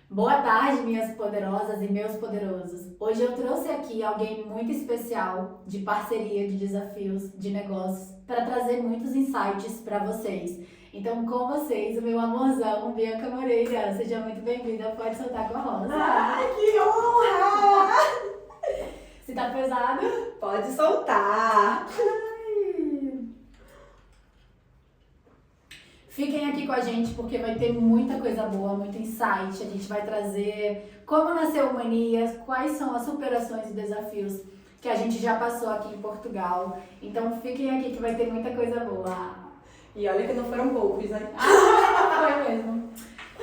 Boa tarde, minhas poderosas e meus poderosos. Hoje eu trouxe aqui alguém muito especial de parceria, de desafios, de negócios, para trazer muitos insights para vocês. Então, com vocês, o meu amorzão, Bianca Moreira. Seja muito bem-vinda, pode soltar com a Rosa. Ai, que honra! Se tá pesado? Pode soltar. Fiquem aqui com a gente porque vai ter muita coisa boa, muito insight. A gente vai trazer como nasceu o Manias, quais são as superações e desafios que a gente já passou aqui em Portugal. Então fiquem aqui que vai ter muita coisa boa. E olha que não foram poucos, né? Foi mesmo.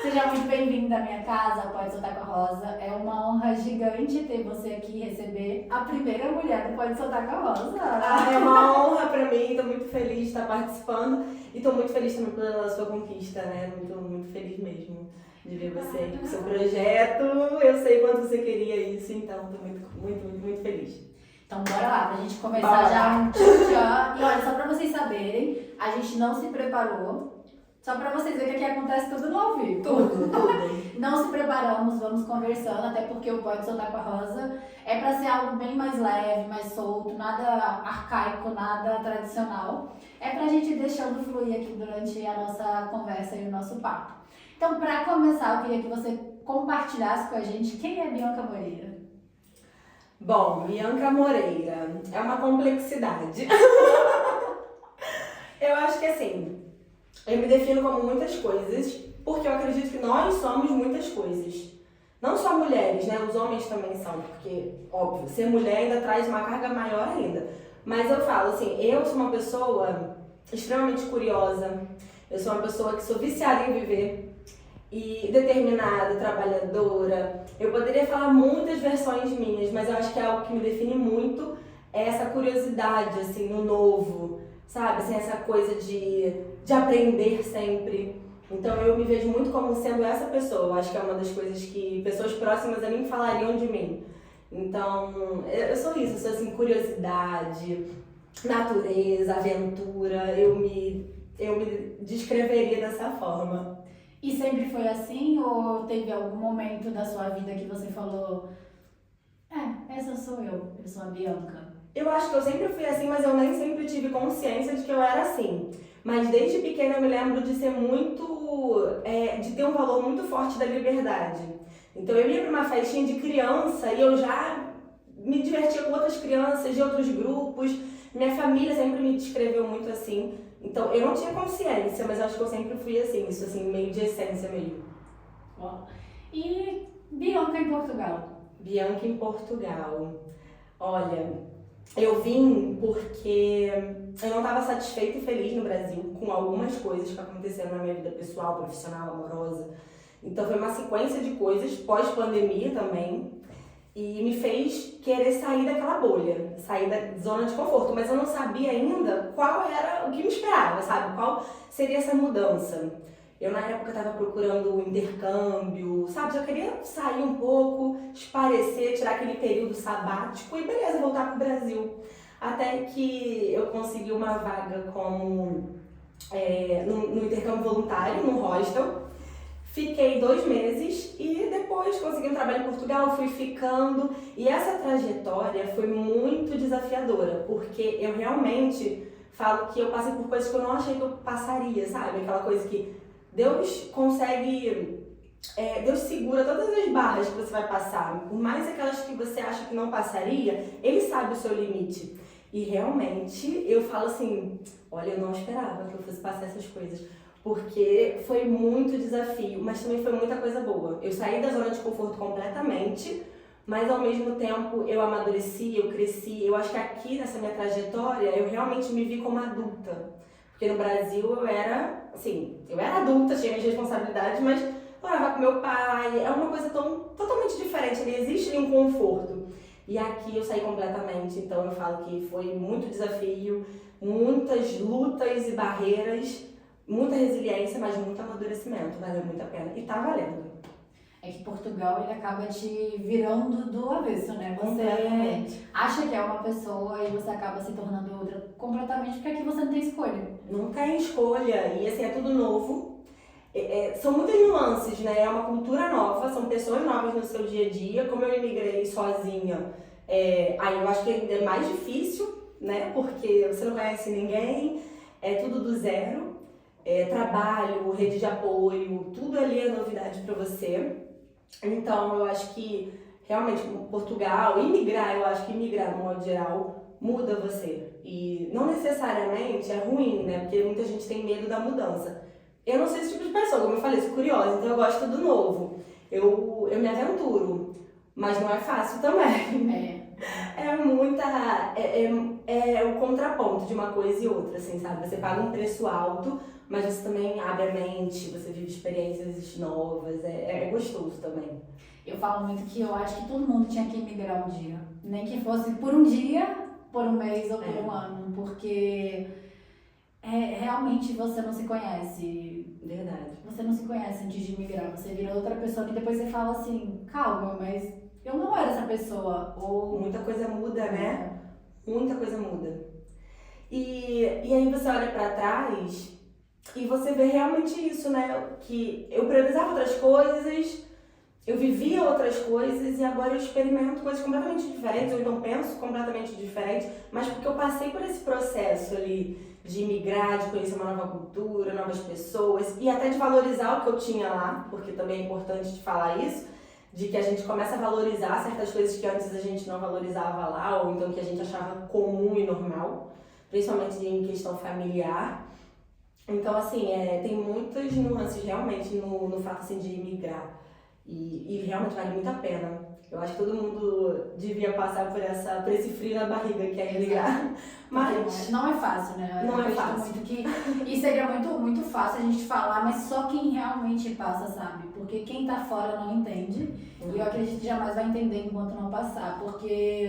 Seja muito bem-vindo à minha casa, pode soltar com a Rosa. É uma honra gigante ter você aqui e receber a primeira mulher do Pode Soltar com a Rosa. É uma honra pra mim, tô muito feliz de estar participando e tô muito feliz também pela sua conquista, né? Muito feliz mesmo de ver você aí com o seu projeto. Eu sei quanto você queria isso, então tô muito feliz. Então bora lá, pra gente começar já um tchan. E olha, só pra vocês saberem, a gente não se preparou. Só pra vocês verem que aqui acontece tudo no ao vivo. Tudo. Não se preparamos, vamos conversando, até porque o Pode Soltar com a Rosa é pra ser algo bem mais leve, mais solto, nada arcaico, nada tradicional. É pra gente ir deixando fluir aqui durante a nossa conversa e o nosso papo. Então, pra começar, eu queria que você compartilhasse com a gente quem é Bianca Moreira. Bom, Bianca Moreira é uma complexidade. Eu acho que assim, eu me defino como muitas coisas, porque eu acredito que nós somos muitas coisas. Não só mulheres, né? Os homens também são, porque, óbvio, ser mulher ainda traz uma carga maior ainda. Mas eu falo assim, eu sou uma pessoa extremamente curiosa, eu sou uma pessoa que sou viciada em viver e determinada, trabalhadora. Eu poderia falar muitas versões minhas, mas eu acho que é algo que me define muito é essa curiosidade, assim, no novo, sabe? Assim, essa coisa de aprender sempre. Então eu me vejo muito como sendo essa pessoa. Eu acho que é uma das coisas que pessoas próximas a mim falariam de mim. Então, eu sou isso, eu sou assim, curiosidade, natureza, aventura. Eu me descreveria dessa forma. E sempre foi assim ou teve algum momento da sua vida que você falou essa sou eu sou a Bianca? Eu acho que eu sempre fui assim, mas eu nem sempre tive consciência de que eu era assim. Mas desde pequena eu me lembro de ser de ter um valor muito forte da liberdade. Então eu ia para uma festinha de criança e eu já me divertia com outras crianças de outros grupos. Minha família sempre me descreveu muito assim. Então eu não tinha consciência, mas eu acho que eu sempre fui assim, isso assim, meio de essência mesmo. Ó. E Bianca em Portugal? Bianca em Portugal. Olha, eu vim porque eu não estava satisfeita e feliz no Brasil com algumas coisas que aconteceram na minha vida pessoal, profissional, amorosa. Então foi uma sequência de coisas, pós-pandemia também, e me fez querer sair daquela bolha, sair da zona de conforto. Mas eu não sabia ainda qual era o que me esperava, sabe? Qual seria essa mudança. Eu na época estava procurando um intercâmbio, sabe? Já queria sair um pouco, esparecer, tirar aquele período sabático e beleza, voltar pro Brasil. Até que eu consegui uma vaga no intercâmbio voluntário, no hostel. Fiquei 2 meses e depois consegui um trabalho em Portugal, fui ficando. E essa trajetória foi muito desafiadora, porque eu realmente falo que eu passei por coisas que eu não achei que eu passaria, sabe? Aquela coisa que Deus consegue, Deus segura todas as barras que você vai passar. Por mais aquelas que você acha que não passaria, Ele sabe o seu limite. E realmente, eu falo assim, olha, eu não esperava que eu fosse passar essas coisas. Porque foi muito desafio, mas também foi muita coisa boa. Eu saí da zona de conforto completamente, mas ao mesmo tempo eu amadureci, eu cresci. Eu acho que aqui nessa minha trajetória, eu realmente me vi como adulta. Porque no Brasil eu era adulta, tinha minhas responsabilidades, mas morava com meu pai, é uma coisa totalmente diferente, ali existe um conforto. E aqui eu saí completamente, então eu falo que foi muito desafio, muitas lutas e barreiras, muita resiliência, mas muito amadurecimento, valeu muito a pena. E tá valendo. É que Portugal ele acaba te virando do avesso, né? Você acha que é uma pessoa e você acaba se tornando outra completamente porque aqui você não tem escolha. Não tem escolha, e assim, é tudo novo. São muitas nuances, né? É uma cultura nova, são pessoas novas no seu dia a dia. Como eu imigrei sozinha, aí eu acho que ainda é mais difícil, né? Porque você não conhece ninguém, é tudo do zero. Trabalho, rede de apoio, tudo ali é novidade para você. Então eu acho que realmente Portugal, eu acho que imigrar no modo geral muda você. E não necessariamente é ruim, né? Porque muita gente tem medo da mudança. Eu não sou esse tipo de pessoa, como eu falei, sou curiosa, então eu gosto do novo. Eu me aventuro, mas não é fácil também. É muita. É o contraponto de uma coisa e outra, assim, sabe? Você paga um preço alto, mas você também abre a mente, você vive experiências novas, é gostoso também. Eu falo muito que eu acho que todo mundo tinha que emigrar um dia. Nem que fosse por um dia, por um mês ou por um ano, porque realmente você não se conhece. Verdade. Você não se conhece antes de imigrar, você vira outra pessoa que depois você fala assim, calma, mas eu não era essa pessoa. Ou muita coisa muda, né? Muita coisa muda. E aí você olha pra trás e você vê realmente isso, né? Que eu priorizava outras coisas, eu vivia outras coisas e agora eu experimento coisas completamente diferentes, eu não penso completamente diferente, mas porque eu passei por esse processo ali de imigrar, de conhecer uma nova cultura, novas pessoas e até de valorizar o que eu tinha lá, porque também é importante de falar isso, de que a gente começa a valorizar certas coisas que antes a gente não valorizava lá, ou então que a gente achava comum e normal, principalmente em questão familiar. Então, assim, tem muitas nuances realmente no fato assim, de imigrar. E realmente vale muito a pena. Eu acho que todo mundo devia passar por esse frio na barriga que é imigrar. Mas não é fácil, né? Não é fácil. Muito que, e seria muito fácil a gente falar, mas só quem realmente passa sabe. Porque quem tá fora não entende. E eu acredito que jamais vai entender enquanto não passar. Porque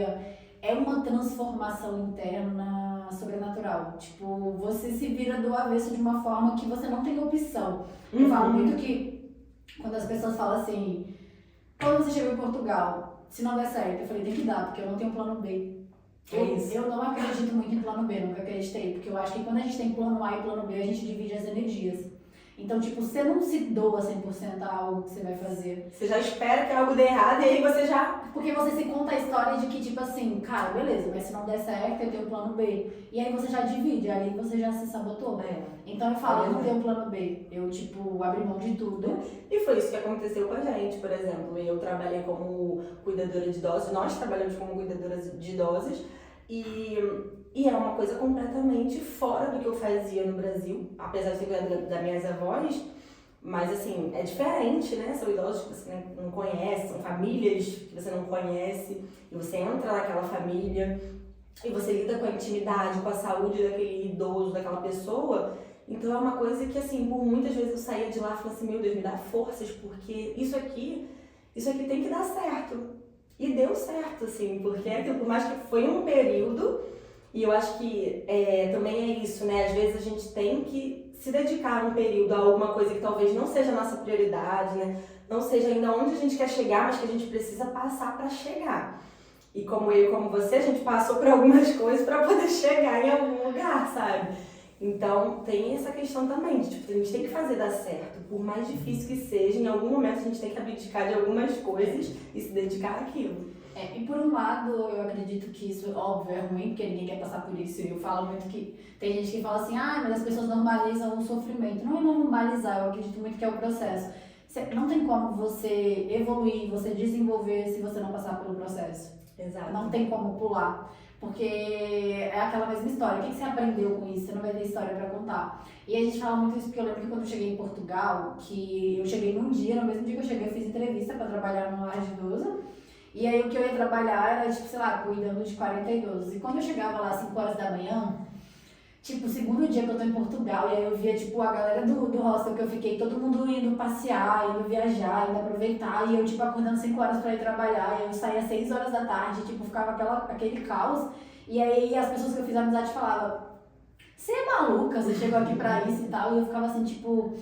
é uma transformação interna sobrenatural. Tipo, você se vira do avesso de uma forma que você não tem opção. Eu falo muito que quando as pessoas falam assim, quando você chegou em Portugal, se não der certo, eu falei, tem que dar, porque eu não tenho plano B. Eu não acredito muito em plano B, nunca acreditei, porque eu acho que quando a gente tem plano A e plano B, a gente divide as energias. Então, tipo, você não se doa 100% a algo que você vai fazer. Você já espera que algo dê errado e aí você já... Porque você se conta a história de que, tipo assim, cara, beleza, mas se não der certo, eu tenho plano B. E aí você já divide, aí você já se sabotou. Então eu falo, eu não tenho plano B. Eu, tipo, abri mão de tudo. E foi isso que aconteceu com a gente, por exemplo. Eu trabalhei como cuidadora de idosos, nós trabalhamos como cuidadoras de idosos. E é uma coisa completamente fora do que eu fazia no Brasil, apesar de ser cuidadora das minhas avós, mas assim, é diferente, né? São idosos que você não conhece, são famílias que você não conhece, e você entra naquela família, e você lida com a intimidade, com a saúde daquele idoso, daquela pessoa. Então é uma coisa que assim, por muitas vezes eu saía de lá e falava assim, meu Deus, me dá forças, porque isso aqui tem que dar certo. E deu certo, assim, porque por mais que foi um período, e eu acho que também é isso, né? Às vezes a gente tem que se dedicar um período a alguma coisa que talvez não seja a nossa prioridade, né? Não seja ainda onde a gente quer chegar, mas que a gente precisa passar para chegar. E como eu e como você, a gente passou por algumas coisas para poder chegar em algum lugar, sabe? Então tem essa questão também, de, tipo, a gente tem que fazer dar certo, por mais difícil que seja, em algum momento a gente tem que abdicar de algumas coisas e se dedicar àquilo. E por um lado, eu acredito que isso, óbvio, é ruim, porque ninguém quer passar por isso. Eu falo muito que tem gente que fala assim, mas as pessoas normalizam o sofrimento. Não é normalizar, eu acredito muito que é o processo. Não tem como você evoluir, você desenvolver se você não passar pelo processo. Exato. Não tem como pular. Porque é aquela mesma história. O que você aprendeu com isso? Você não vai ter história pra contar. E a gente fala muito isso porque eu lembro que quando eu cheguei em Portugal, que eu cheguei num dia, no mesmo dia que eu cheguei, eu fiz entrevista pra trabalhar no lar de idoso. E aí o que eu ia trabalhar era, tipo, sei lá, cuidando de 40 idosos. E quando eu chegava lá às 5 horas da manhã, tipo, o segundo dia que eu tô em Portugal, e aí eu via, tipo, a galera do hostel que eu fiquei, todo mundo indo passear, indo viajar, indo aproveitar, e eu, tipo, acordando 5 horas pra ir trabalhar, e eu saía às 6 horas da tarde, tipo, ficava aquele caos. E aí as pessoas que eu fiz amizade falavam, você é maluca, você chegou aqui pra isso e tal, e eu ficava assim, tipo...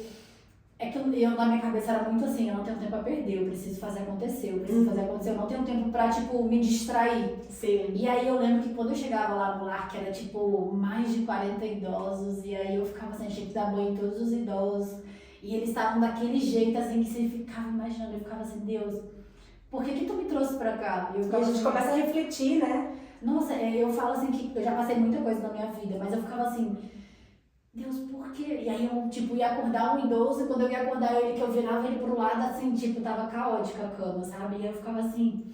É que eu na minha cabeça era muito assim, eu não tenho tempo a perder, eu preciso fazer acontecer, eu não tenho tempo pra, tipo, me distrair. Sim. E aí eu lembro que quando eu chegava lá no lar, que era, tipo, mais de 40 idosos, e aí eu ficava assim, tinha que dar banho em todos os idosos. E eles estavam daquele jeito, assim, que você ficava imaginando. Eu ficava assim, Deus, por que tu me trouxe pra cá? E a gente começa a refletir, né? Nossa, eu falo assim que eu já passei muita coisa na minha vida, mas eu ficava assim, Deus, por quê? E aí eu, tipo, ia acordar um idoso, e quando eu ia acordar ele, que eu virava ele pro lado, assim, tipo, tava caótica a cama, sabe? E eu ficava assim,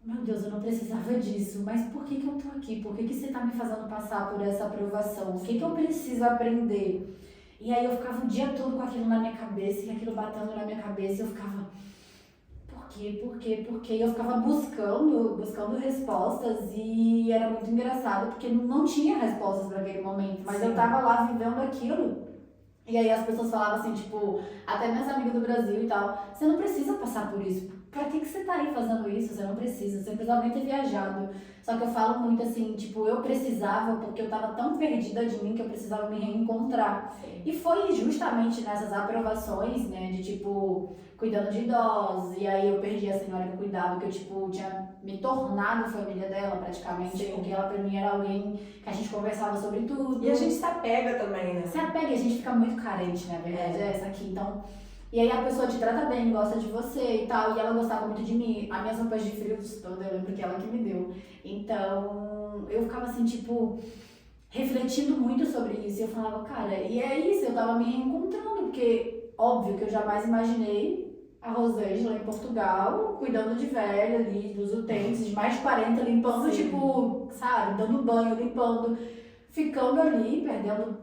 meu Deus, eu não precisava disso, mas por que que eu tô aqui? Por que que você tá me fazendo passar por essa aprovação? O que que eu preciso aprender? E aí eu ficava o dia todo com aquilo na minha cabeça, e aquilo batendo na minha cabeça, e eu ficava, por quê? Por quê? Por quê? E eu ficava buscando respostas, e era muito engraçado, porque não tinha respostas para aquele momento, mas Sim. eu tava lá vivendo aquilo. E aí as pessoas falavam assim, tipo, até minhas amigas do Brasil e tal, você não precisa passar por isso. Pra que você tá aí fazendo isso? Você não precisa, você precisava nem ter viajado. Só que eu falo muito assim, tipo, eu precisava porque eu tava tão perdida de mim que eu precisava me reencontrar. Sim. E foi justamente nessas aprovações, né, de tipo, cuidando de idosos, e aí eu perdi a senhora que eu cuidava, que eu, tipo, tinha me tornado família dela praticamente, Sim. porque ela pra mim era alguém que a gente conversava sobre tudo. E a gente se apega também, né? Se apega e a gente fica muito carente, na verdade, é essa aqui, então... E aí a pessoa te trata bem, gosta de você e tal, e ela gostava muito de mim. As minhas roupas de frio todas, eu lembro que ela que me deu. Então, eu ficava assim, tipo, refletindo muito sobre isso. E eu falava, cara, e é isso, eu tava me reencontrando, porque óbvio que eu jamais imaginei a Rosângela em Portugal, cuidando de velho ali, dos utentes, de mais de 40, limpando, Sim. tipo, sabe, dando banho, limpando. Ficando ali,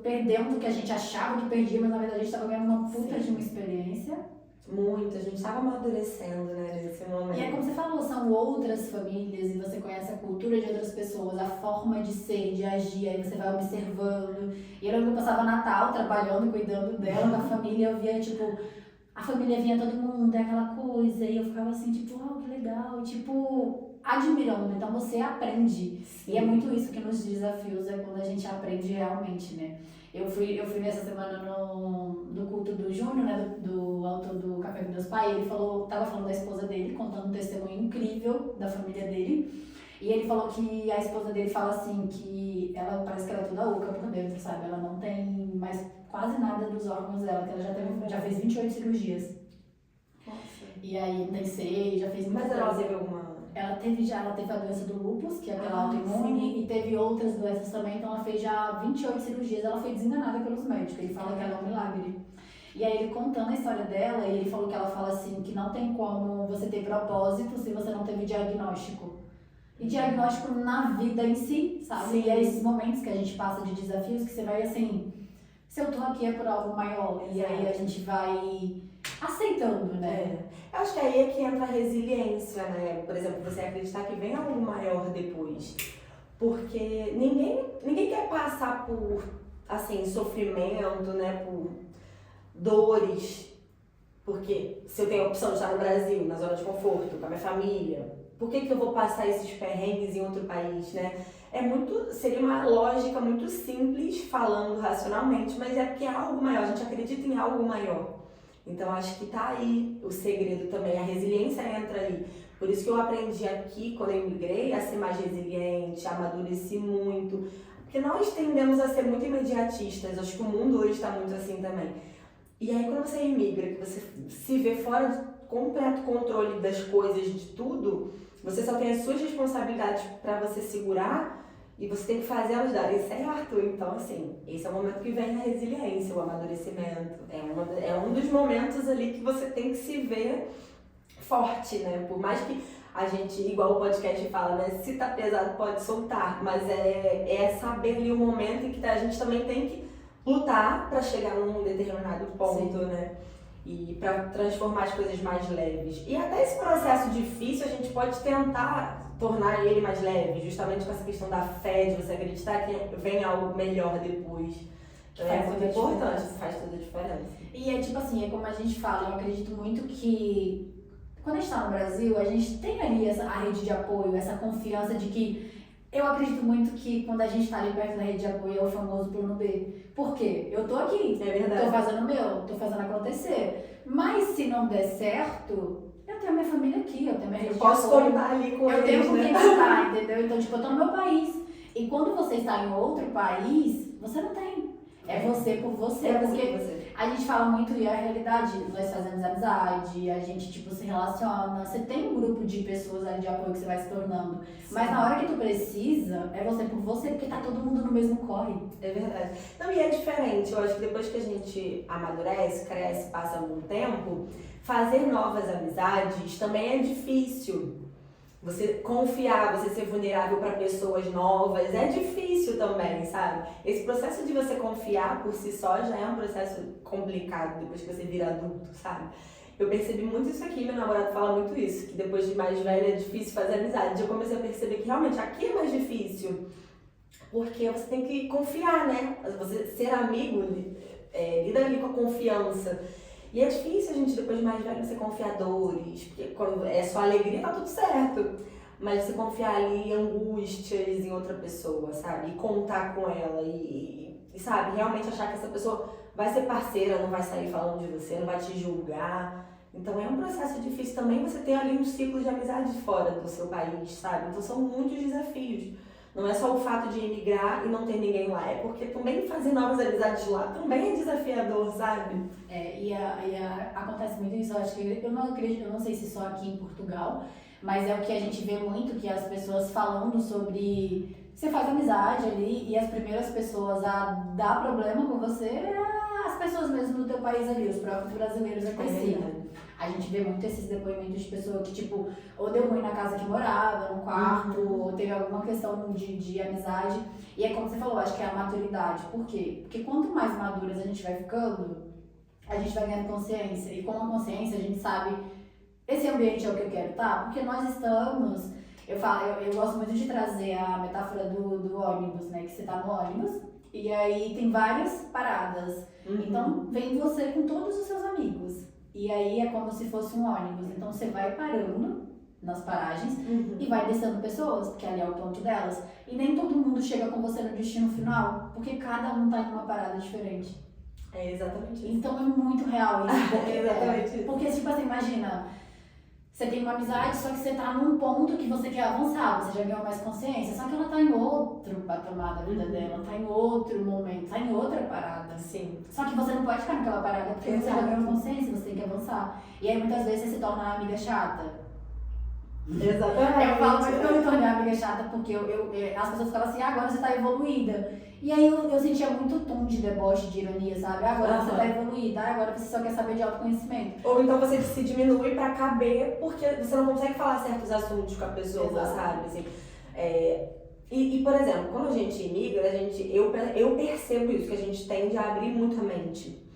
perdendo o que a gente achava que perdia, mas na verdade a gente estava ganhando uma puta Sim. de uma experiência. Muito, a gente estava amadurecendo, né, nesse momento. E é como você falou, são outras famílias e você conhece a cultura de outras pessoas, a forma de ser, de agir, aí você vai observando. E eu lembro que eu passava Natal trabalhando, cuidando dela, da família, eu via, tipo, a família vinha todo mundo, é aquela coisa, e eu ficava assim, tipo, oh, que legal, e tipo, admirando. Então você aprende. Sim. E é muito isso que nos desafios é quando a gente aprende realmente, né? Eu fui nessa semana no culto do Júnior, né, do autor do Café com Deus Pai, ele tava falando da esposa dele, contando um testemunho incrível da família dele. E ele falou que a esposa dele fala assim, que ela parece que ela é toda oca por dentro, sabe? Ela não tem mais quase nada dos órgãos dela, que ela já fez 28 cirurgias. Nossa. E aí tem seio, já fez muita Mas ela coisa. teve alguma... Ela teve a doença do lúpus, que é aquela autoimune, e teve outras doenças também, então ela fez já 28 cirurgias, ela foi desenganada pelos médicos, ele fala que ela é um milagre. E aí ele contando a história dela, e ele falou que ela fala assim, que não tem como você ter propósito se você não teve diagnóstico. E diagnóstico na vida em si, sabe? Sim. E é esses momentos que a gente passa de desafios que você vai assim, se eu tô aqui é por algo maior, e aí a gente vai aceitando, né? Eu acho que aí é que entra a resiliência, né? Por exemplo, você acreditar que vem algo maior depois. Porque ninguém quer passar por, assim, sofrimento, né? Por dores. Porque se eu tenho a opção de estar no Brasil, na zona de conforto, com a minha família, por que eu vou passar esses perrengues em outro país, né? Seria uma lógica muito simples, falando racionalmente, mas é porque é algo maior, a gente acredita em algo maior. Então acho que tá aí o segredo também, a resiliência entra aí. Por isso que eu aprendi aqui, quando eu migrei, a ser mais resiliente, a amadureci muito. Porque nós tendemos a ser muito imediatistas, acho que o mundo hoje está muito assim também. E aí quando você imigra, que você se vê fora de completo controle das coisas, de tudo, você só tem as suas responsabilidades para você segurar e você tem que fazer elas darem certo. Então, assim, esse é o momento que vem a resiliência, o amadurecimento. É um dos momentos ali que você tem que se ver forte, né? Por mais que a gente, igual o podcast fala, né? Se tá pesado, pode soltar. Mas é saber ali o momento em que a gente também tem que lutar para chegar num determinado ponto, sim, né? E para transformar as coisas mais leves. E até esse processo difícil a gente pode tentar tornar ele mais leve, justamente com essa questão da fé, de você acreditar que vem algo melhor depois. Então é muito importante, faz toda a diferença. E é tipo assim, é como a gente fala, eu acredito muito que quando a gente está no Brasil, a gente tem ali a rede de apoio, essa confiança de que eu acredito muito que quando a gente está ali perto da rede de apoio é o famoso plano B. Por quê? Eu tô aqui, tô fazendo o meu, tô fazendo acontecer. Mas se não der certo, eu tenho a minha família aqui, eu tenho a minha rede de apoio. Eu posso contar ali com eles, eu tenho com quem contar, entendeu? Então, tipo, eu tô no meu país. E quando você está em outro país, você não tem. É você por você. É porque você. A gente fala muito e é a realidade, nós fazemos amizade, a gente tipo se relaciona, você tem um grupo de pessoas ali de apoio que você vai se tornando, mas na hora que tu precisa, é você por você, porque tá todo mundo no mesmo corre. É verdade. Não, e é diferente, eu acho que depois que a gente amadurece, cresce, passa algum tempo, fazer novas amizades também é difícil. Você confiar, você ser vulnerável para pessoas novas, é difícil também, sabe? Esse processo de você confiar por si só já é um processo complicado depois que você vira adulto, sabe? Eu percebi muito isso aqui, meu namorado fala muito isso, que depois de mais velho é difícil fazer amizade. Eu comecei a perceber que realmente aqui é mais difícil, porque você tem que confiar, né? Você ser amigo, lida ali com a confiança. E é difícil a gente, depois de mais velho, ser confiadores, porque quando é só alegria, tá tudo certo. Mas você confiar ali em angústias em outra pessoa, sabe? E contar com ela sabe, realmente achar que essa pessoa vai ser parceira, não vai sair falando de você, não vai te julgar. Então é um processo difícil também você ter ali um ciclo de amizade fora do seu país, sabe? Então são muitos desafios. Não é só o fato de emigrar e não ter ninguém lá, é porque também fazer novas amizades lá também é desafiador, sabe? Acontece muito isso, eu acho que eu não acredito, eu não sei se só aqui em Portugal, mas é o que a gente vê muito, que as pessoas falando sobre, você faz amizade ali e as primeiras pessoas a dar problema com você é as pessoas mesmo do teu país ali, os próprios brasileiros aqui si. A gente vê muito esses depoimentos de pessoa que, tipo, ou deu ruim na casa que morava, no quarto, ou teve alguma questão de amizade. E é como você falou, acho que é a maturidade. Por quê? Porque quanto mais maduras a gente vai ficando, a gente vai ganhando consciência. E com a consciência a gente sabe, esse ambiente é o que eu quero, tá? Porque nós estamos... Eu gosto muito de trazer a metáfora do ônibus, né? Que você tá no ônibus, e aí tem várias paradas. Então, vem você com todos os seus amigos. E aí é como se fosse um ônibus. Então você vai parando nas paragens e vai descendo pessoas, porque ali é o ponto delas. E nem todo mundo chega com você no destino final, porque cada um tá em uma parada diferente. É exatamente isso. Então é muito real isso. É exatamente isso. Porque, tipo assim, imagina, você tem uma amizade, só que você tá num ponto que você quer avançar, você já ganhou mais consciência, só que ela tá em outro patamar da vida dela, tá em outro momento, tá em outra parada. Sim. Só que você não pode ficar naquela parada, porque você já ganhou consciência, você tem que avançar. E aí muitas vezes você se torna uma amiga chata. Exatamente. Eu falo muito que eu me tornei uma amiga chata, porque as pessoas ficavam assim, agora você tá evoluída. E aí eu sentia muito tom de deboche, de ironia, sabe? Agora você tá evoluída, agora você só quer saber de autoconhecimento. Ou então você se diminui pra caber, porque você não consegue falar certos assuntos com a pessoa, Exato. sabe? Assim, por exemplo, quando a gente migra, eu percebo isso, que a gente tende a abrir muito a mente.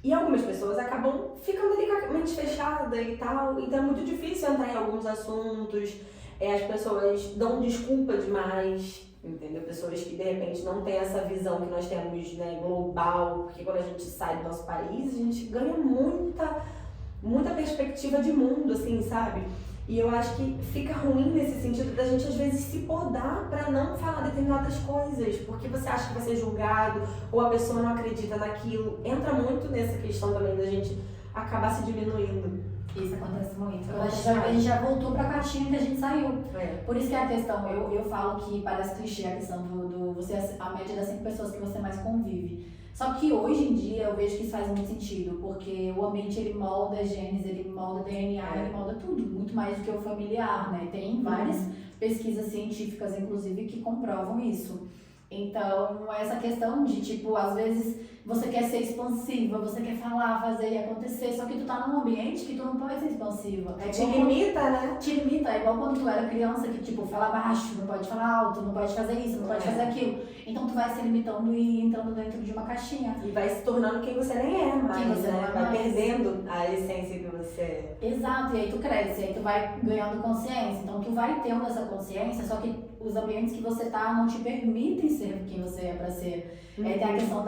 E algumas pessoas acabam ficando ali com a mente fechada e tal, então é muito difícil entrar em alguns assuntos, as pessoas dão desculpa demais, entendeu? Pessoas que de repente não têm essa visão que nós temos, né, global, porque quando a gente sai do nosso país, a gente ganha muita perspectiva de mundo, assim, sabe? E eu acho que fica ruim nesse sentido da gente às vezes se podar pra não falar determinadas coisas, porque você acha que vai ser julgado ou a pessoa não acredita naquilo. Entra muito nessa questão também da gente acabar se diminuindo. Isso acontece muito. A gente já voltou pra caixinha que a gente saiu. Por isso que é a questão, eu falo que parece clichê a questão do você a média das 5 pessoas que você mais convive. Só que hoje em dia eu vejo que isso faz muito sentido, porque o ambiente ele molda genes, ele molda DNA, ele molda tudo, muito mais do que o familiar, né? Tem várias pesquisas científicas, inclusive, que comprovam isso. Então, essa questão de, tipo, às vezes você quer ser expansiva, você quer falar, fazer e acontecer, só que tu tá num ambiente que tu não pode ser expansiva. Te limita, né? Te limita, é igual quando tu era criança que, tipo, fala baixo, não pode falar alto, não pode fazer isso, não pode fazer aquilo. Então tu vai se limitando e entrando dentro de uma caixinha. E vai se tornando quem você nem é mais, Quem você né? não é Vai mais. perdendo a essência que você é. Exato, e aí tu cresce, aí tu vai ganhando consciência, então tu vai tendo essa consciência, só que os ambientes que você tá não te permitem ser quem você é pra ser. Tem a questão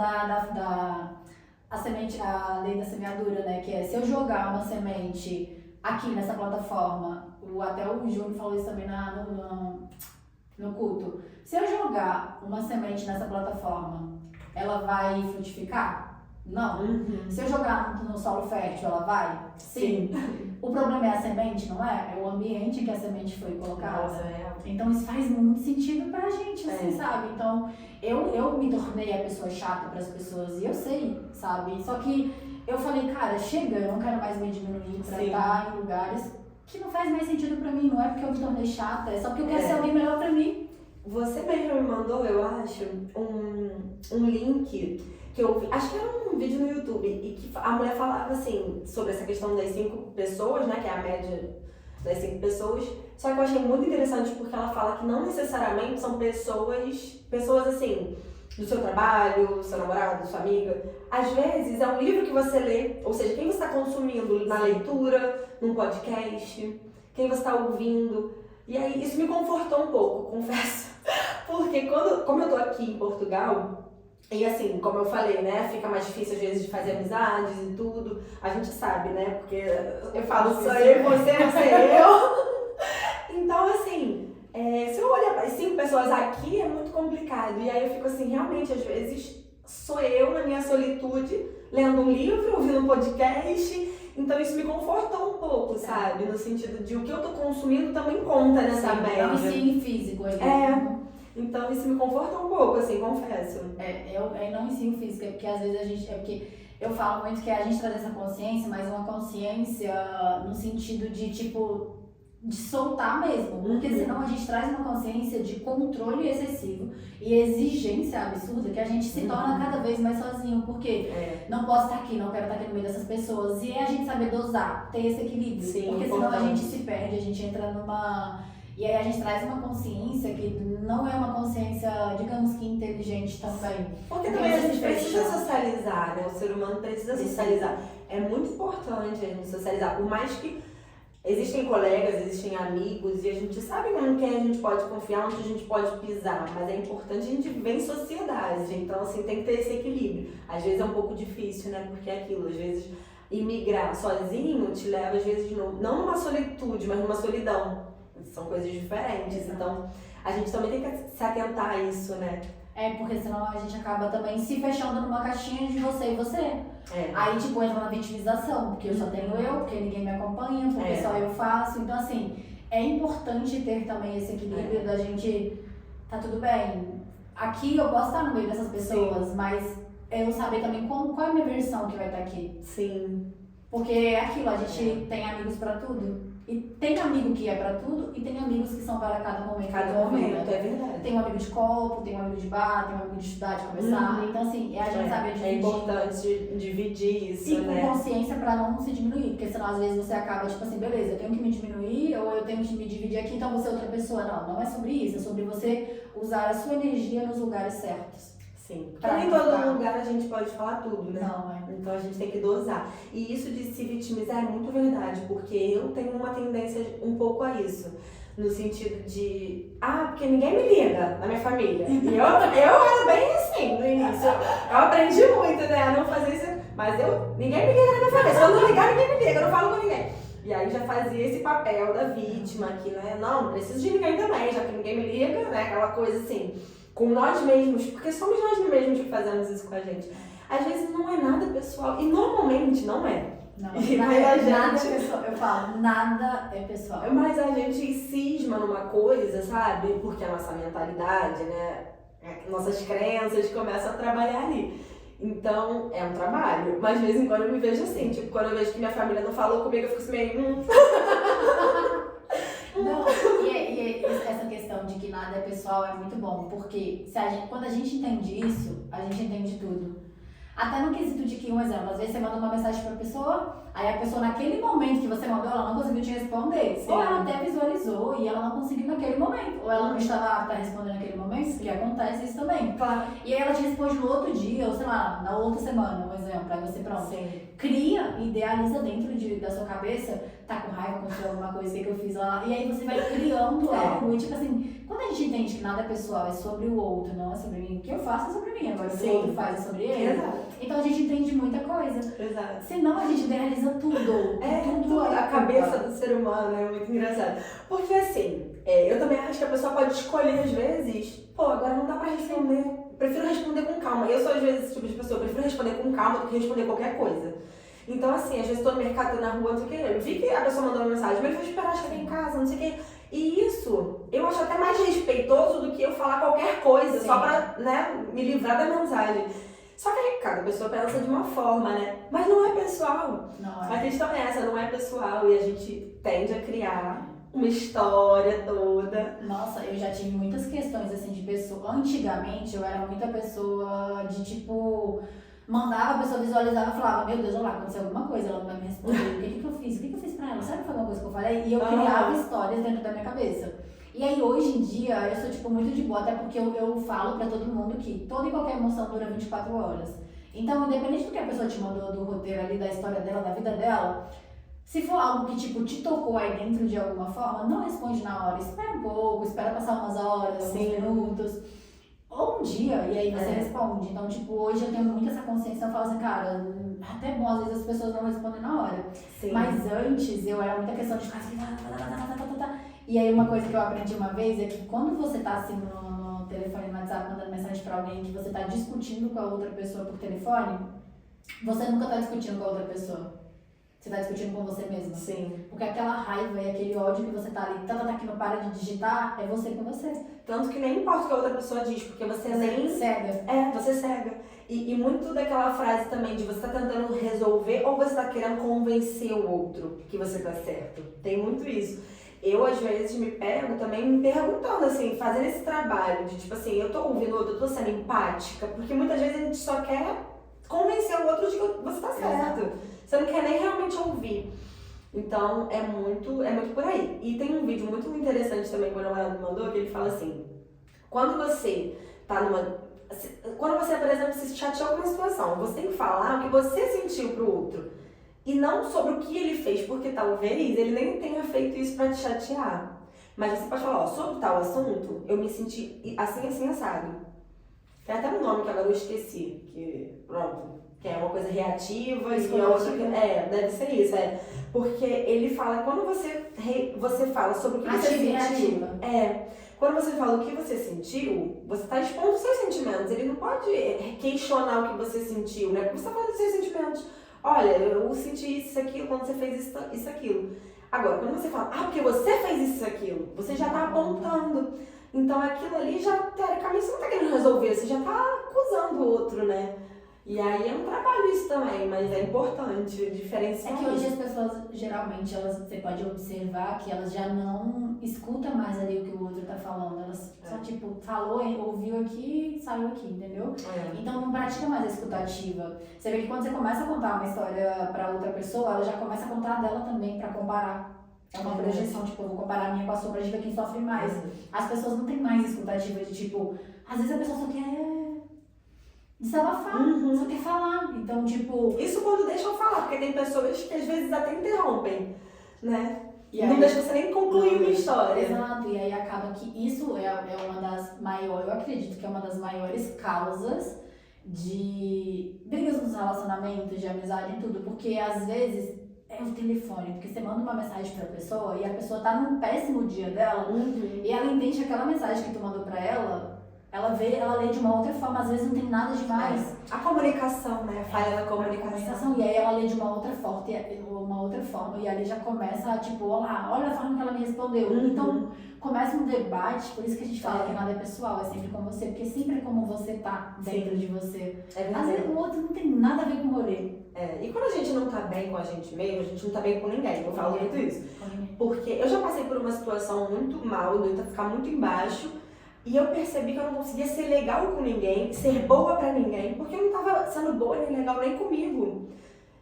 a semente, a lei da semeadura, né, que é se eu jogar uma semente aqui nessa plataforma, até o Júnior falou isso também no culto, se eu jogar uma semente nessa plataforma, ela vai frutificar? Não. Uhum. Se eu jogar no solo fértil, ela vai? Sim. O problema é a semente, não é? É o ambiente em que a semente foi colocada. Nossa, é. Então isso faz muito sentido pra gente, assim, sabe? Então eu me tornei a pessoa chata pras pessoas e eu sei, sabe? Só que eu falei, cara, chega, eu não quero mais me diminuir pra estar em lugares que não faz mais sentido pra mim. Não é porque eu me tornei chata, é só porque eu quero ser alguém melhor pra mim. Você mesmo me mandou, eu acho, um link que eu vi, acho que era um vídeo no YouTube, e que a mulher falava assim, sobre essa questão das 5 pessoas, né, que é a média das 5 pessoas, só que eu achei muito interessante porque ela fala que não necessariamente são pessoas assim, do seu trabalho, do seu namorado, sua amiga. Às vezes é um livro que você lê, ou seja, quem você está consumindo na leitura, num podcast, quem você está ouvindo. E aí isso me confortou um pouco, confesso. Porque como eu tô aqui em Portugal, e assim, como eu falei, né, fica mais difícil às vezes de fazer amizades e tudo. A gente sabe, né, porque eu falo só eu e você, você eu. Então, assim, se eu olhar para as 5 pessoas aqui é muito complicado. E aí eu fico assim, realmente, às vezes sou eu na minha solitude, lendo um livro, ouvindo um podcast. Então isso me confortou um pouco, sabe? No sentido de o que eu tô consumindo também conta nessa média. Não ensino físico ali. Então isso me conforta um pouco, assim, confesso. Eu não ensino física, porque às vezes a gente. É porque eu falo muito que a gente traz essa consciência, mas uma consciência no sentido de tipo. De soltar mesmo, porque senão a gente traz uma consciência de controle excessivo e exigência absurda que a gente se torna cada vez mais sozinho, porque não posso estar aqui, não quero estar aqui no meio dessas pessoas, e é a gente saber dosar, ter esse equilíbrio, porque senão a gente se perde, a gente entra numa... E aí a gente traz uma consciência que não é uma consciência, digamos que inteligente também. Porque também a gente precisa socializar, né? O ser humano precisa socializar. É muito importante a gente socializar, por mais que existem colegas, existem amigos e a gente sabe em quem a gente pode confiar, onde a gente pode pisar, mas é importante a gente viver em sociedade, então assim, tem que ter esse equilíbrio. Às vezes é um pouco difícil, né, porque é aquilo, às vezes imigrar sozinho te leva às vezes não numa solitude, mas numa solidão, são coisas diferentes, então a gente também tem que se atentar a isso, né. Porque senão a gente acaba também se fechando numa caixinha de você e você. Aí, tipo, entra na vitimização, porque eu só tenho eu, porque ninguém me acompanha, porque só eu faço. Então, assim, é importante ter também esse equilíbrio da gente, tá tudo bem, aqui eu posso estar no meio dessas pessoas, mas eu saber também qual é a minha versão que vai estar aqui. Sim. Porque é aquilo, a gente tem amigos pra tudo. E tem amigo que é pra tudo e tem amigos que são para cada momento. Cada momento, é verdade. Tem um amigo de copo, tem um amigo de bar, tem um amigo de estudar, de conversar. Então, assim, a gente sabe dividir. É importante dividir isso, e né? com consciência pra não se diminuir. Porque senão, às vezes, você acaba, tipo assim, beleza, eu tenho que me diminuir ou eu tenho que me dividir aqui, então você é outra pessoa. Não é sobre isso. É sobre você usar a sua energia nos lugares certos. Sim. Porque em todo lugar a gente pode falar tudo, né? Não, Então a gente tem que dosar. E isso de se vitimizar é muito verdade, porque eu tenho uma tendência um pouco a isso. No sentido de, porque ninguém me liga na minha família. E eu era bem assim no início. Eu aprendi muito, né, a não fazer isso. Mas ninguém me liga na minha família. Se eu não ligar, ninguém me liga, eu não falo com ninguém. E aí já fazia esse papel da vítima aqui, né? Não preciso de ninguém também, já que ninguém me liga, né? Aquela coisa assim. Com nós mesmos, porque somos nós mesmos que fazemos isso com a gente. Às vezes não é nada pessoal, e normalmente não é. Não, nada é pessoal. Eu falo, nada é pessoal. Mas a gente cisma numa coisa, sabe? Porque a nossa mentalidade, né? Nossas crenças começam a trabalhar ali. Então, é um trabalho. Mas de vez em quando eu me vejo assim, tipo, quando eu vejo que minha família não falou comigo, eu fico assim meio... Não, e essa questão de que nada é pessoal é muito bom, porque quando a gente entende isso, a gente entende tudo. Até no quesito de que, um exemplo, às vezes você manda uma mensagem pra pessoa, aí a pessoa naquele momento que você mandou, ela não conseguiu te responder. Sim. Ou ela até visualizou e ela não conseguiu naquele momento. Ou ela não estava apta a responder naquele momento, que acontece isso também. Claro. E aí ela te responde no outro dia, ou sei lá, na outra semana, um exemplo, aí você pronto. Sim. Cria, idealiza dentro da sua cabeça, tá com raiva, aconteceu alguma coisa que eu fiz lá, e aí você vai criando algo, e tipo assim, quando a gente entende que nada é pessoal, é sobre o outro, não é sobre mim, o que eu faço é sobre mim, agora o que o outro faz é sobre ele. Exato. Então a gente entende muita coisa. Exato. Senão a gente idealiza tudo. Tudo a cabeça do ser humano é muito engraçado. Porque assim, eu também acho que a pessoa pode escolher às vezes, agora não dá pra responder. prefiro responder com calma. Eu sou, às vezes, esse tipo de pessoa, eu prefiro responder com calma do que responder qualquer coisa. Então, assim, às vezes tô no mercado, tô na rua, não sei o quê, eu vi que a pessoa mandou uma mensagem, mas eu vou esperar chegar em casa, não sei o quê. E isso, eu acho até mais respeitoso do que eu falar qualquer coisa, só pra, né, me livrar da mensagem. Só que aí, cada pessoa pensa de uma forma, né? Mas não é pessoal. Não A é. questão é essa, não é pessoal. E a gente tende a criar uma história toda. Nossa, eu já tive muitas questões assim de pessoa. Antigamente eu era muita pessoa de tipo. Mandava, a pessoa visualizava e falava, meu Deus, olha lá, aconteceu alguma coisa, ela não vai me responder. O que eu fiz? O que eu fiz pra ela? Sabe que foi uma coisa que eu falei? E eu criava histórias dentro da minha cabeça. E aí, hoje em dia, eu sou, tipo, muito de boa, até porque eu falo pra todo mundo que toda e qualquer emoção dura 24 horas. Então, independente do que a pessoa te mandou do roteiro ali, da história dela, da vida dela, se for algo que, tipo, te tocou aí dentro de alguma forma, não responde na hora. Espera um pouco, espera passar umas horas, alguns minutos. Ou um dia, e aí você responde. Então, tipo, hoje eu tenho muito essa consciência, eu falo assim, cara, até bom, às vezes as pessoas não respondem na hora. Sim. Mas antes, eu era muita questão de ficar assim, E aí uma coisa que eu aprendi uma vez é que quando você tá assim no telefone, no WhatsApp, mandando mensagem pra alguém, que você tá discutindo com a outra pessoa por telefone, você nunca tá discutindo com a outra pessoa. Você tá discutindo com você mesma. Sim. Porque aquela raiva e aquele ódio que você tá ali, que não para de digitar, é você com você. Tanto que nem importa o que a outra pessoa diz, porque você nem... cega. Você cega. E muito daquela frase também de você tá tentando resolver ou você tá querendo convencer o outro que você tá certo. Tem muito isso. Eu, às vezes, me pego também me perguntando, assim, fazendo esse trabalho de, tipo assim, eu tô ouvindo o outro, eu tô sendo empática, porque muitas vezes a gente só quer convencer o outro de que você tá certo. Você não quer nem realmente ouvir. Então, é muito por aí. E tem um vídeo muito interessante também que o meu namorado me mandou, que ele fala assim, quando você tá quando você, por exemplo, se chateou com uma situação, você tem que falar o que você sentiu pro outro. E não sobre o que ele fez, porque talvez ele nem tenha feito isso pra te chatear. Mas você pode falar, ó, sobre tal assunto, eu me senti assim, assim, assado. Tem até um nome que agora eu esqueci, que é uma coisa reativa e outra que... deve ser isso, Porque ele fala, quando você fala sobre o que você sentiu... Quando você fala o que você sentiu, você está expondo os seus sentimentos. Ele não pode questionar o que você sentiu, né? Porque você está falando dos seus sentimentos. Olha, eu senti isso, aquilo, quando você fez isso, aquilo. Agora, quando você fala, porque você fez isso, aquilo, você já está apontando. Então, aquilo ali já, teoricamente, você não está querendo resolver, você já está acusando o outro, né? E aí é um trabalho isso também, mas é importante diferenciar. É que hoje as pessoas, geralmente, você pode observar que elas já não escutam mais ali o que o outro tá falando. Elas só, tipo, falou, ouviu aqui e saiu aqui, entendeu? Então não pratica mais a escutativa. Você vê que quando você começa a contar uma história pra outra pessoa, ela já começa a contar dela também pra comparar. É uma projeção, tipo, eu vou comparar a minha com a sua pra gente ver quem sofre mais. As pessoas não têm mais escutativa de, tipo, às vezes a pessoa só quer desabafar, só quer falar. Então, tipo... Isso quando deixam falar, porque tem pessoas que às vezes até interrompem, né? E não aí, deixa você nem concluir uma história. Exato, e aí acaba que isso é uma das maiores, eu acredito que é uma das maiores causas de brigas nos relacionamentos, de amizade e tudo, porque às vezes é o telefone, porque você manda uma mensagem pra pessoa e a pessoa tá num péssimo dia dela e ela entende que aquela mensagem que tu mandou pra ela, ela lê de uma outra forma, às vezes não tem nada demais. A comunicação, né? Falha na comunicação. E aí ela lê de uma outra forma, e ali já começa a, tipo, olha a forma que ela me respondeu. Então, começa um debate, por isso que a gente fala que nada é pessoal, é sempre com você, porque sempre é como você tá dentro de você. Às vezes o outro não tem nada a ver com o rolê. E quando a gente não tá bem com a gente mesmo, a gente não tá bem com ninguém, eu falo muito isso. Porque eu já passei por uma situação muito mal, de ficar muito embaixo, e eu percebi que eu não conseguia ser legal com ninguém, ser boa pra ninguém, porque eu não tava sendo boa nem legal nem comigo.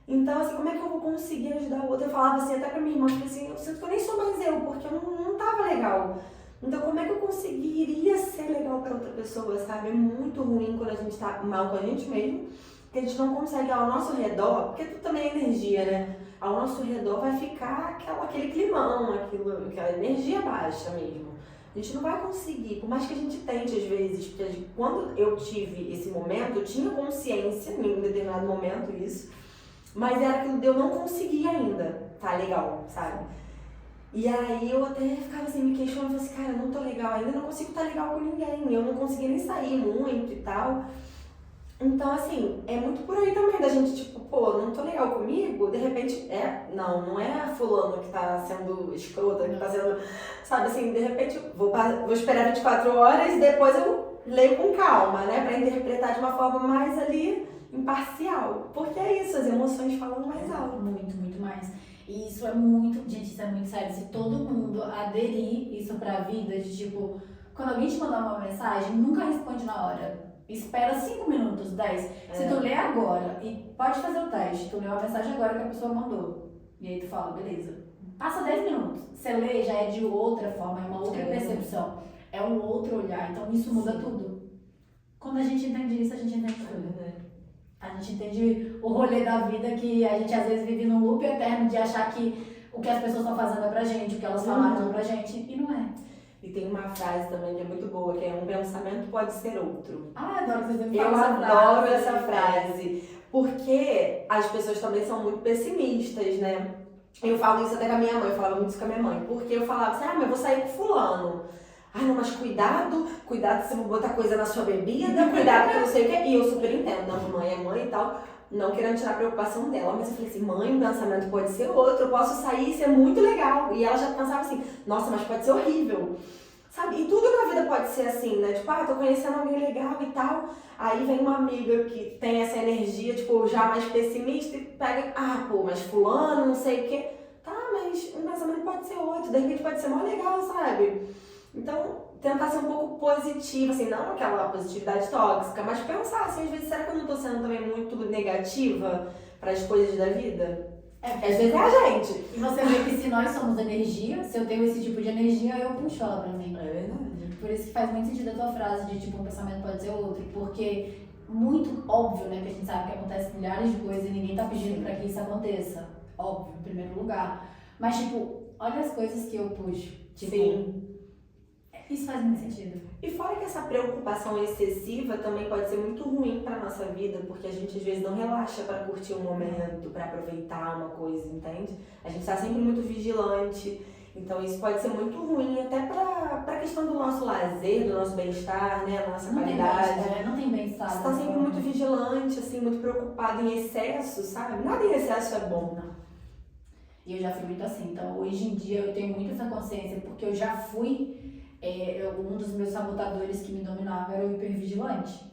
Então, assim, como é que eu vou conseguir ajudar o outro? Eu falava assim, até pra minha irmã, assim, eu sinto que eu nem sou mais eu, porque eu não tava legal. Então, como é que eu conseguiria ser legal pra outra pessoa, sabe? É muito ruim quando a gente tá mal com a gente mesmo, que a gente não consegue ao nosso redor, porque tudo também é energia, né? Ao nosso redor vai ficar aquele climão, aquela energia baixa mesmo. A gente não vai conseguir, por mais que a gente tente às vezes, porque quando eu tive esse momento, eu tinha consciência em um determinado momento isso, mas era aquilo de eu não conseguir ainda tá legal, sabe? E aí eu até ficava assim, me questionando, assim, cara, eu não tô legal ainda, não consigo estar legal com ninguém, eu não consegui nem sair muito e tal. Então, assim, é muito por aí também, da gente, tipo, pô, não tô legal comigo, de repente, não é a fulano que tá sendo escrota, que tá sendo, sabe, assim, de repente, vou esperar 24 horas e depois eu leio com calma, né, pra interpretar de uma forma mais ali, imparcial. Porque é isso, as emoções falam mais alto. Muito, muito mais. E isso é muito, gente, isso é muito sério. Se todo mundo aderir isso pra vida, de tipo, quando alguém te mandar uma mensagem, nunca responde na hora. Espera 5 minutos, 10. Se tu lê agora, e pode fazer o teste, tu leu a mensagem agora que a pessoa mandou. E aí tu fala, beleza. Passa 10 minutos. Você lê, já é de outra forma, é uma outra percepção. É um outro olhar. Então isso muda tudo. Quando a gente entende isso, a gente entende tudo. A gente entende o rolê da vida, que a gente às vezes vive num loop eterno de achar que o que as pessoas estão fazendo é pra gente, o que elas falaram é pra gente, e não é. E tem uma frase também que é muito boa, que é um pensamento pode ser outro. Ah, adoro que você sempre Eu fala adoro essa frase, porque as pessoas também são muito pessimistas, né? Eu falo isso até com a minha mãe, eu falava muito isso com a minha mãe, porque eu falava assim, mas eu vou sair com fulano. Ah, não, mas cuidado se você botar coisa na sua bebida, cuidado que não sei o quê. E eu super entendo, não, mãe é mãe e tal, não querendo tirar a preocupação dela, mas eu falei assim, mãe, o pensamento pode ser outro, eu posso sair e ser muito legal. E ela já pensava assim, nossa, mas pode ser horrível. Sabe? E tudo na vida pode ser assim, né? Tipo, tô conhecendo alguém legal e tal. Aí vem uma amiga que tem essa energia, tipo, já mais pessimista e pega, mas fulano, não sei o quê. Tá, mas o pensamento pode ser outro, de repente pode ser mó legal, sabe? Então, tentar ser um pouco positivo, assim, não aquela positividade tóxica, mas pensar assim, às vezes, será que eu não tô sendo também muito negativa para as coisas da vida? Porque às vezes é a gente. E você vê que se nós somos energia, se eu tenho esse tipo de energia, eu puxo ela pra mim. É verdade. Por isso que faz muito sentido a tua frase de tipo, um pensamento pode ser outro, porque muito óbvio, né, que a gente sabe que acontece milhares de coisas e ninguém tá pedindo pra que isso aconteça. Óbvio, em primeiro lugar. Mas tipo, olha as coisas que eu puxo. Tipo, sim. Isso faz muito sentido. E fora que essa preocupação excessiva também pode ser muito ruim para nossa vida, porque a gente às vezes não relaxa para curtir um momento, para aproveitar uma coisa, entende? A gente está sempre muito vigilante, então isso pode ser muito ruim até para a questão do nosso lazer, do nosso bem-estar, né, da nossa qualidade. Não tem bem-estar. Você está sempre muito vigilante, assim, muito preocupado em excesso, sabe? Nada em excesso é bom, não. E eu já fui muito assim, então hoje em dia eu tenho muito essa consciência, porque eu já fui. Um dos meus sabotadores que me dominava era o hipervigilante.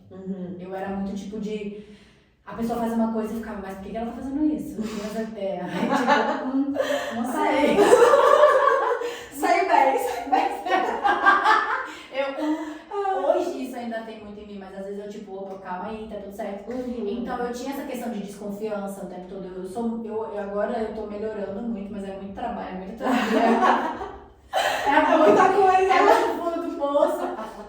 Eu era muito tipo de... A pessoa faz uma coisa e ficava, mas por que ela tá fazendo isso? Não sei. Saiu 10. Hoje isso ainda tem muito em mim, mas às vezes eu tipo, opa, calma aí, tá tudo certo. Então eu tinha essa questão de desconfiança o tempo todo. Agora eu tô melhorando muito, mas é muito trabalho, é muito trabalho. É muita coisa. É muito fundo do poço.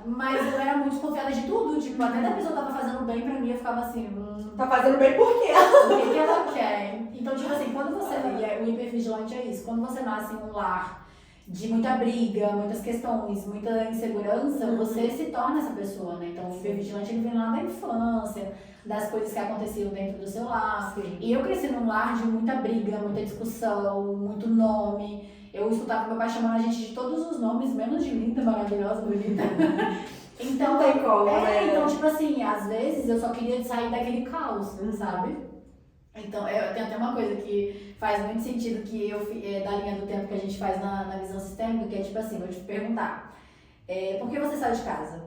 Mas eu era muito desconfiada de tudo. Tipo, até da pessoa tava fazendo bem pra mim, eu ficava assim. Tá fazendo bem por quê? O que ela quer? Então, tipo assim, quando você. O hipervigilante é isso. Quando você nasce em um lar de muita briga, muitas questões, muita insegurança, você se torna essa pessoa, né? Então, o hipervigilante ele vem lá da infância, das coisas que aconteciam dentro do seu lar. Sim. E eu cresci num lar de muita briga, muita discussão, muito nome. Eu escutava meu pai chamando a gente de todos os nomes, menos de linda, maravilhosa, bonita. Então, não tem como, né? Então, tipo assim, às vezes eu só queria sair daquele caos, sabe? Então, eu tenho até uma coisa que faz muito sentido que da linha do tempo que a gente faz na visão sistêmica, que é tipo assim, vou te perguntar, por que você saiu de casa?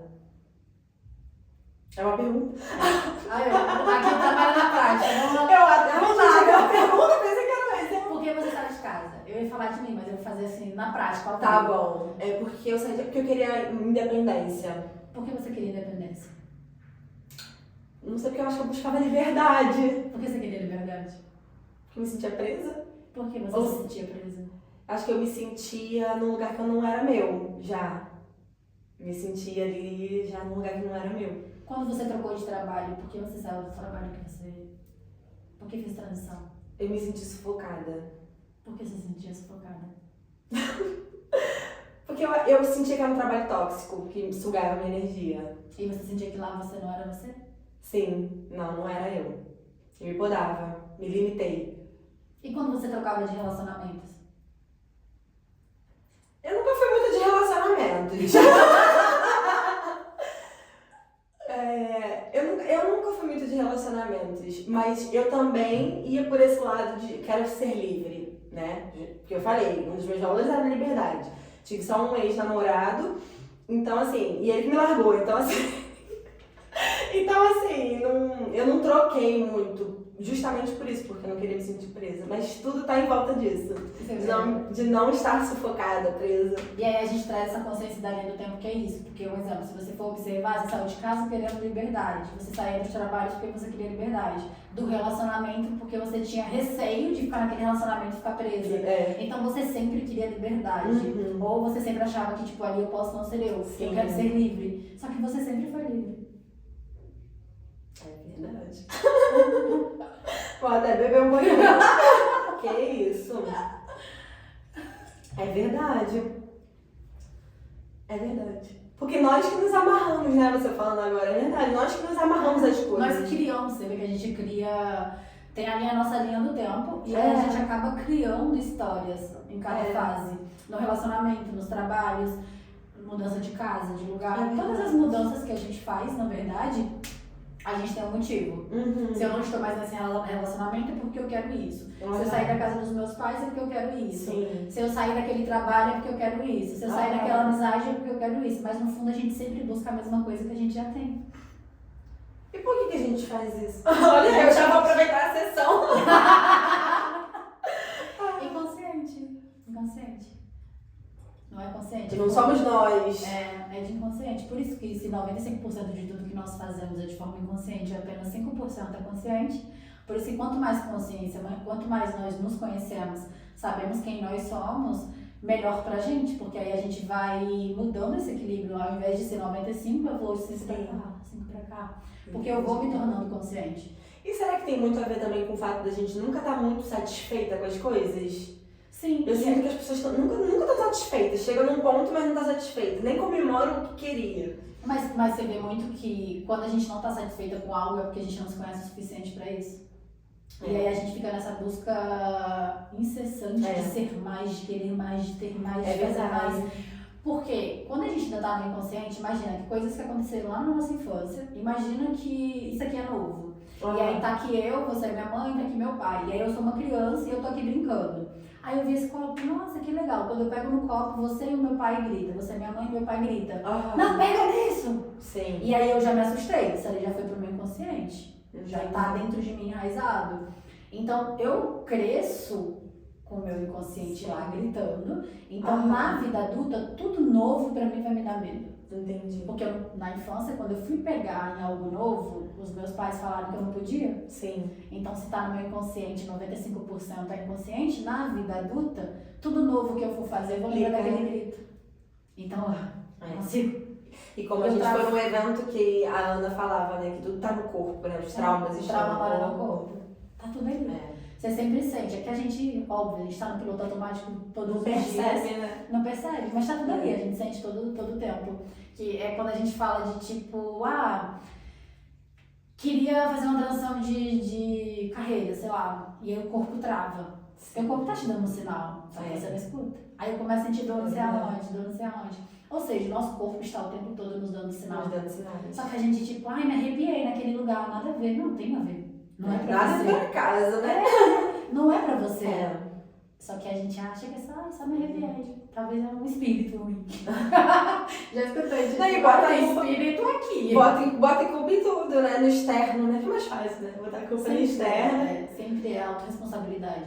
É uma pergunta. Aqui trabalha na prática. Eu pergunta, pensei que era mais. Por que você saiu de casa? Eu ia falar de mim, mas eu vou fazer assim, na prática. Tá bom. É porque eu saí porque eu queria independência. Por que você queria independência? Não sei, porque eu acho que eu buscava liberdade. Por que você queria liberdade? Porque eu me sentia presa. Por que você se sentia presa? Acho que eu me sentia num lugar que não era meu, já. Me sentia ali já num lugar que não era meu. Quando você trocou de trabalho, por que você saiu do trabalho que você... Por que fez transição? Eu me senti sufocada. Por que você se sentia sufocada? Porque eu sentia que era um trabalho tóxico, que sugava minha energia. E você sentia que lá você não era você? Sim, não era eu. Eu me podava, me limitei. E quando você trocava de relacionamentos? livres. Eu nunca fui muito de relacionamentos, mas eu também ia por esse lado de quero ser livre, né? Porque eu falei, um dos meus valores era a liberdade. Tive só um ex-namorado, então assim, e ele que me largou, então assim. Então assim, eu não troquei muito, justamente por isso, porque eu não queria me sentir presa. Mas tudo tá em volta disso. De não estar sufocada, presa. E aí a gente traz essa consciência da linha do tempo, que é isso. Porque, um exemplo, se você for observar, você saiu de casa querendo liberdade. Você saiu dos trabalhos porque você queria liberdade. Do relacionamento porque você tinha receio de ficar naquele relacionamento e ficar presa. Então você sempre queria liberdade. Ou você sempre achava que, tipo, ali eu posso não ser eu. Sim. Eu quero ser livre. Só que você sempre foi livre. É verdade. Vou até beber um banho. Que isso? É verdade. É verdade. Porque nós que nos amarramos, né? Você falando agora, é verdade. Nós que nos amarramos as coisas. Nós criamos, você vê que a gente cria... Tem ali a nossa linha do tempo e aí a gente acaba criando histórias em cada fase. No relacionamento, nos trabalhos, mudança de casa, de lugar. Todas as mudanças que a gente faz, na verdade, a gente tem um motivo. Se eu não estou mais nesse relacionamento é porque eu quero isso. Se eu sair da casa dos meus pais é porque eu quero isso. Sim. Se eu sair daquele trabalho é porque eu quero isso. Se eu sair daquela amizade é porque eu quero isso. Mas no fundo a gente sempre busca a mesma coisa que a gente já tem. E por que a gente faz isso? Olha, eu já vou aproveitar a sessão. Inconsciente. Não é consciente? Não somos nós. É de inconsciente. Por isso que se 95% de tudo que nós fazemos é de forma inconsciente, apenas 5% é consciente. Por isso que quanto mais consciência, quanto mais nós nos conhecemos, sabemos quem nós somos, melhor pra gente. Porque aí a gente vai mudando esse equilíbrio. Ao invés de ser 95, eu vou de 5 pra cá, 5 pra cá. Porque eu vou me tornando consciente. E será que tem muito a ver também com o fato da gente nunca estar muito satisfeita com as coisas? Sim. Eu sinto que as pessoas nunca estão satisfeitas. Chega num ponto, mas não está satisfeita. Nem comemoram o que queria. Mas você vê muito que quando a gente não está satisfeita com algo é porque a gente não se conhece o suficiente para isso. E aí a gente fica nessa busca incessante de ser mais, de querer mais, de ter mais, de fazer mais. Porque quando a gente ainda tá no inconsciente, imagina que coisas que aconteceram lá na nossa infância, imagina que isso aqui é novo. E aí tá aqui eu, você é minha mãe, tá aqui meu pai. E aí eu sou uma criança e eu tô aqui brincando. Aí eu vi esse copo, nossa, que legal. Quando eu pego no copo, você e o meu pai grita. Você é minha mãe e meu pai grita. Não, pega nisso! Sim. E aí eu já me assustei. Isso ali já foi pro meu inconsciente. Já tá dentro de mim enraizado. Então eu cresço com o meu inconsciente lá gritando. Então na vida adulta, tudo novo pra mim vai me dar medo. Entendi. Porque na infância, quando eu fui pegar em algo novo, os meus pais falaram que eu não podia. Sim. Então, se tá no meu inconsciente, 95% é inconsciente, na vida adulta, tudo novo que eu for fazer, eu vou lembrar daquele grito. Então, eu consigo. E como a gente foi num evento que a Ana falava, né, que tudo tá no corpo, né, os traumas estão no corpo. Tá tudo aí. Você sempre sente. É que a gente, óbvio, a gente tá no piloto automático todos os dias. Né? Não percebe, mas tá tudo ali, a gente sente todo o tempo. Que é quando a gente fala de tipo, queria fazer uma transição de carreira, sei lá, e aí o corpo trava. Porque o corpo tá te dando um sinal, só que você não escuta. Aí eu começo a sentir dor não sei aonde, dor não sei aonde. Ou seja, o nosso corpo está o tempo todo nos dando sinal. Só que a gente tipo, me arrepiei naquele lugar, nada a ver. Não tem a ver. Não é pra você. Nada pra casa, né? Não é pra você. Só que a gente acha que é só me arrepiei. Talvez é um espírito ruim. Já escutei, tipo, Daí bota espírito aqui. Bota culpa em tudo, né? No externo, né? Que é mais fácil, né? Botar culpa no externo. Sempre é autorresponsabilidade.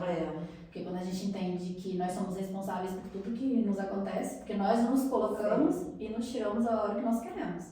Porque quando a gente entende que nós somos responsáveis por tudo que nos acontece, porque nós nos colocamos e nos tiramos a hora que nós queremos.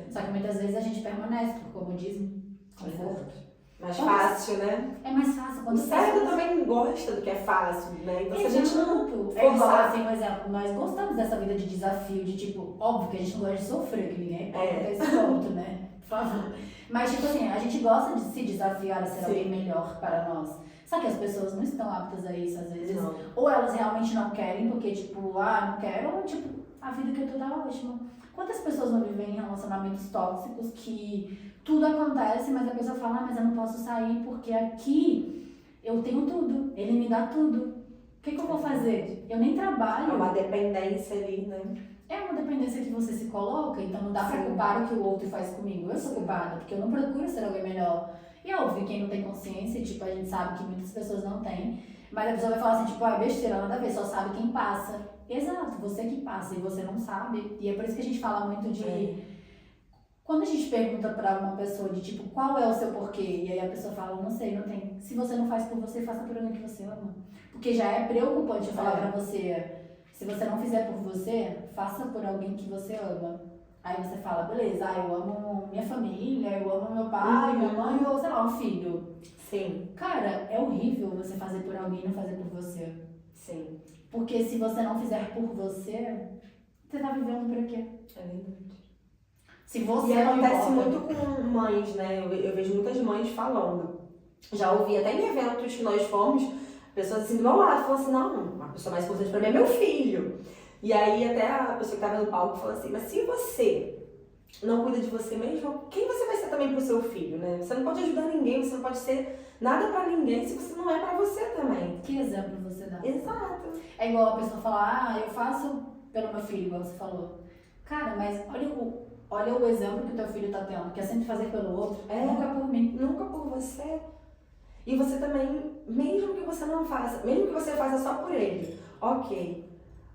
Só que muitas vezes a gente permanece por comodismo, conforto. Mais fácil, né? É mais fácil quando o cérebro também gosta do que é fácil, né? Então se a gente não assim, por exemplo, nós gostamos dessa vida de desafio, de tipo, óbvio que a gente não gosta de sofrer, que ninguém tem esse ponto, né? Por favor. Mas tipo assim, a gente gosta de se desafiar a ser alguém melhor para nós. Só que as pessoas não estão aptas a isso, às vezes. Não. Ou elas realmente não querem, porque tipo, não quero, ou tipo, a vida que eu tô tá ótima. Quantas pessoas não vivem em relacionamentos tóxicos que tudo acontece, mas a pessoa fala, mas eu não posso sair porque aqui eu tenho tudo, ele me dá tudo. O que eu vou fazer? Eu nem trabalho. É uma dependência ali, né? É uma dependência que você se coloca, então não dá pra culpar o que o outro faz comigo. Eu sou culpada, porque eu não procuro ser alguém melhor. E é óbvio, quem não tem consciência, tipo, a gente sabe que muitas pessoas não têm, mas a pessoa vai falar assim, tipo, ah, besteira, nada a ver, só sabe quem passa. Exato, você que passa e você não sabe. E é por isso que a gente fala muito de... Quando a gente pergunta pra uma pessoa de tipo, qual é o seu porquê? E aí a pessoa fala, não sei, não tem. Se você não faz por você, faça por alguém que você ama. Porque já é preocupante eu falar pra você, se você não fizer por você, faça por alguém que você ama. Aí você fala, beleza, eu amo minha família, eu amo meu pai, minha mãe, ou sei lá, um filho. Sim. Cara, é horrível você fazer por alguém e não fazer por você. Sim. Porque se você não fizer por você, você tá vivendo por quê? É verdade. Se você E não acontece importa... muito com mães, né? Eu vejo muitas mães falando. Já ouvi até em eventos que nós fomos, pessoas assim do meu lado falam assim, não, a pessoa mais importante pra mim é meu filho. E aí até a pessoa que tava no palco falou assim, mas se você não cuida de você mesmo, quem você vai ser também pro seu filho, né? Você não pode ajudar ninguém, você não pode ser nada pra ninguém se você não é pra você também. Que exemplo você dá? Exato. É igual a pessoa falar, eu faço pelo meu filho, igual você falou. Cara, mas olha o exemplo que o teu filho tá tendo, que é sempre fazer pelo outro, nunca por mim. Nunca por você. E você também, mesmo que você não faça, mesmo que você faça só por ele, ok.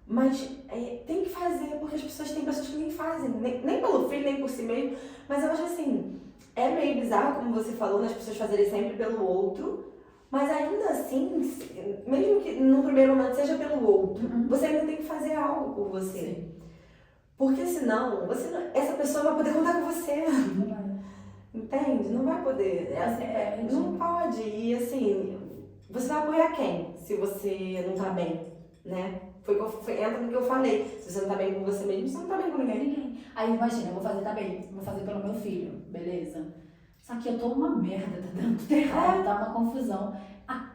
Mas tem que fazer, porque as pessoas têm pessoas que nem fazem, nem pelo filho, nem por si mesmo. Mas eu acho assim, é meio bizarro, como você falou, né, as pessoas fazerem sempre pelo outro. Mas ainda assim, mesmo que no primeiro momento seja pelo outro, você ainda tem que fazer algo por você. Sim. Porque senão, essa pessoa vai poder contar com você. Não vai. Entende? Não vai poder. Não pode. E assim, você vai apoiar quem? Se você não tá bem, né? Entra no que eu falei. Se você não tá bem com você mesmo, você não tá bem com ninguém. Aí imagina, eu vou fazer também, vou fazer pelo meu filho, beleza? Só que eu tô uma merda, tá dando tudo errado, tá uma confusão.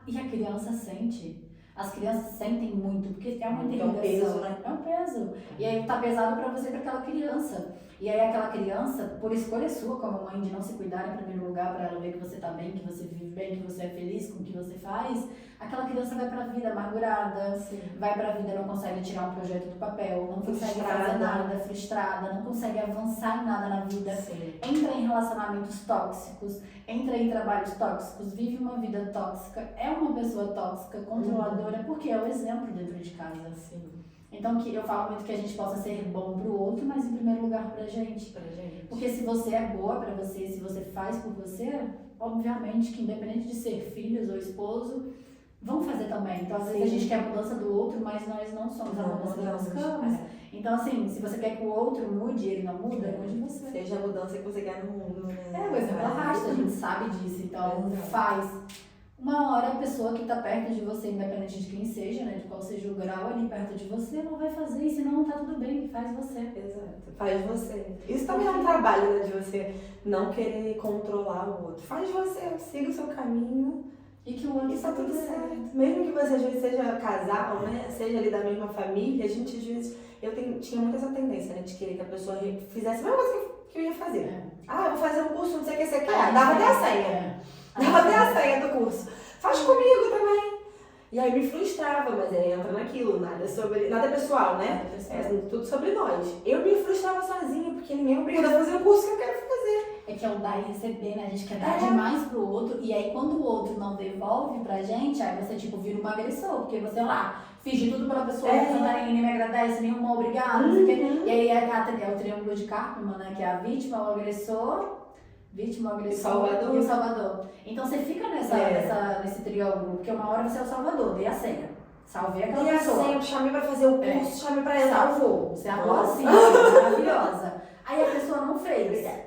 E a criança sente. As crianças sentem muito, porque é uma interrogação. É um peso, né? É um peso. E aí tá pesado pra você, pra aquela criança. E aí aquela criança, por escolha sua como mãe de não se cuidar em primeiro lugar, pra ela ver que você tá bem, que você vive bem, que você é feliz com o que você faz, aquela criança vai pra vida amargurada, vai pra vida, não consegue tirar um projeto do papel, não consegue fazer nada, frustrada, não consegue avançar em nada na vida. Entra em relacionamentos tóxicos, entra em trabalhos tóxicos, vive uma vida tóxica, é uma pessoa tóxica, controladora, porque é o exemplo dentro de casa. Então eu falo muito que a gente possa ser bom pro outro, mas em primeiro lugar pra gente. Porque se você é boa pra você, se você faz por você, obviamente que independente de ser filhos ou esposo, vão fazer também. Então às vezes a gente quer a mudança do outro, mas nós não somos a mudança que nós buscamos. Então assim, se você quer que o outro mude e ele não muda, mude você. Seja a mudança que você quer no mundo, né? O exemplo arrasta, a gente sabe disso, então faz. Uma hora a pessoa que tá perto de você, independente de quem seja, né, de qual seja o grau ali perto de você, ela vai fazer, e senão tá tudo bem, faz você. Exato, faz você. Isso também é um trabalho, né, de você não querer controlar o outro. Faz você, siga o seu caminho e que o outro tá tudo certo. Mesmo que você às vezes seja casal, né, seja ali da mesma família, a gente às vezes, tinha muito essa tendência, né, de querer que a pessoa fizesse a mesma coisa que eu ia fazer. Eu vou fazer um curso, não sei o que você quer, dava até a senha. Dava até a senha do curso. Faz comigo também. E aí me frustrava, mas aí entra naquilo, nada pessoal, né? Tudo sobre nós. Eu me frustrava sozinha, porque ninguém é obrigado a fazer o curso que eu quero fazer. É que é o dar e receber, né? A gente quer dar demais pro outro, e aí quando o outro não devolve pra gente, aí você tipo vira um agressor, porque você lá, fiz de tudo pela pessoa, nem me agradece, nenhuma obrigada, não sei o quê. E aí é o triângulo de Karpman, né? Que é a vítima, o agressor, o Salvador. E o salvador. Então você fica nesse triângulo, porque uma hora você é o salvador, dei a senha. Salvei aquela pessoa. Dei a senha, chamei pra fazer o curso, chamei pra entrar. Salvou. Você arrumou assim, maravilhosa. Aí a pessoa não fez. Aí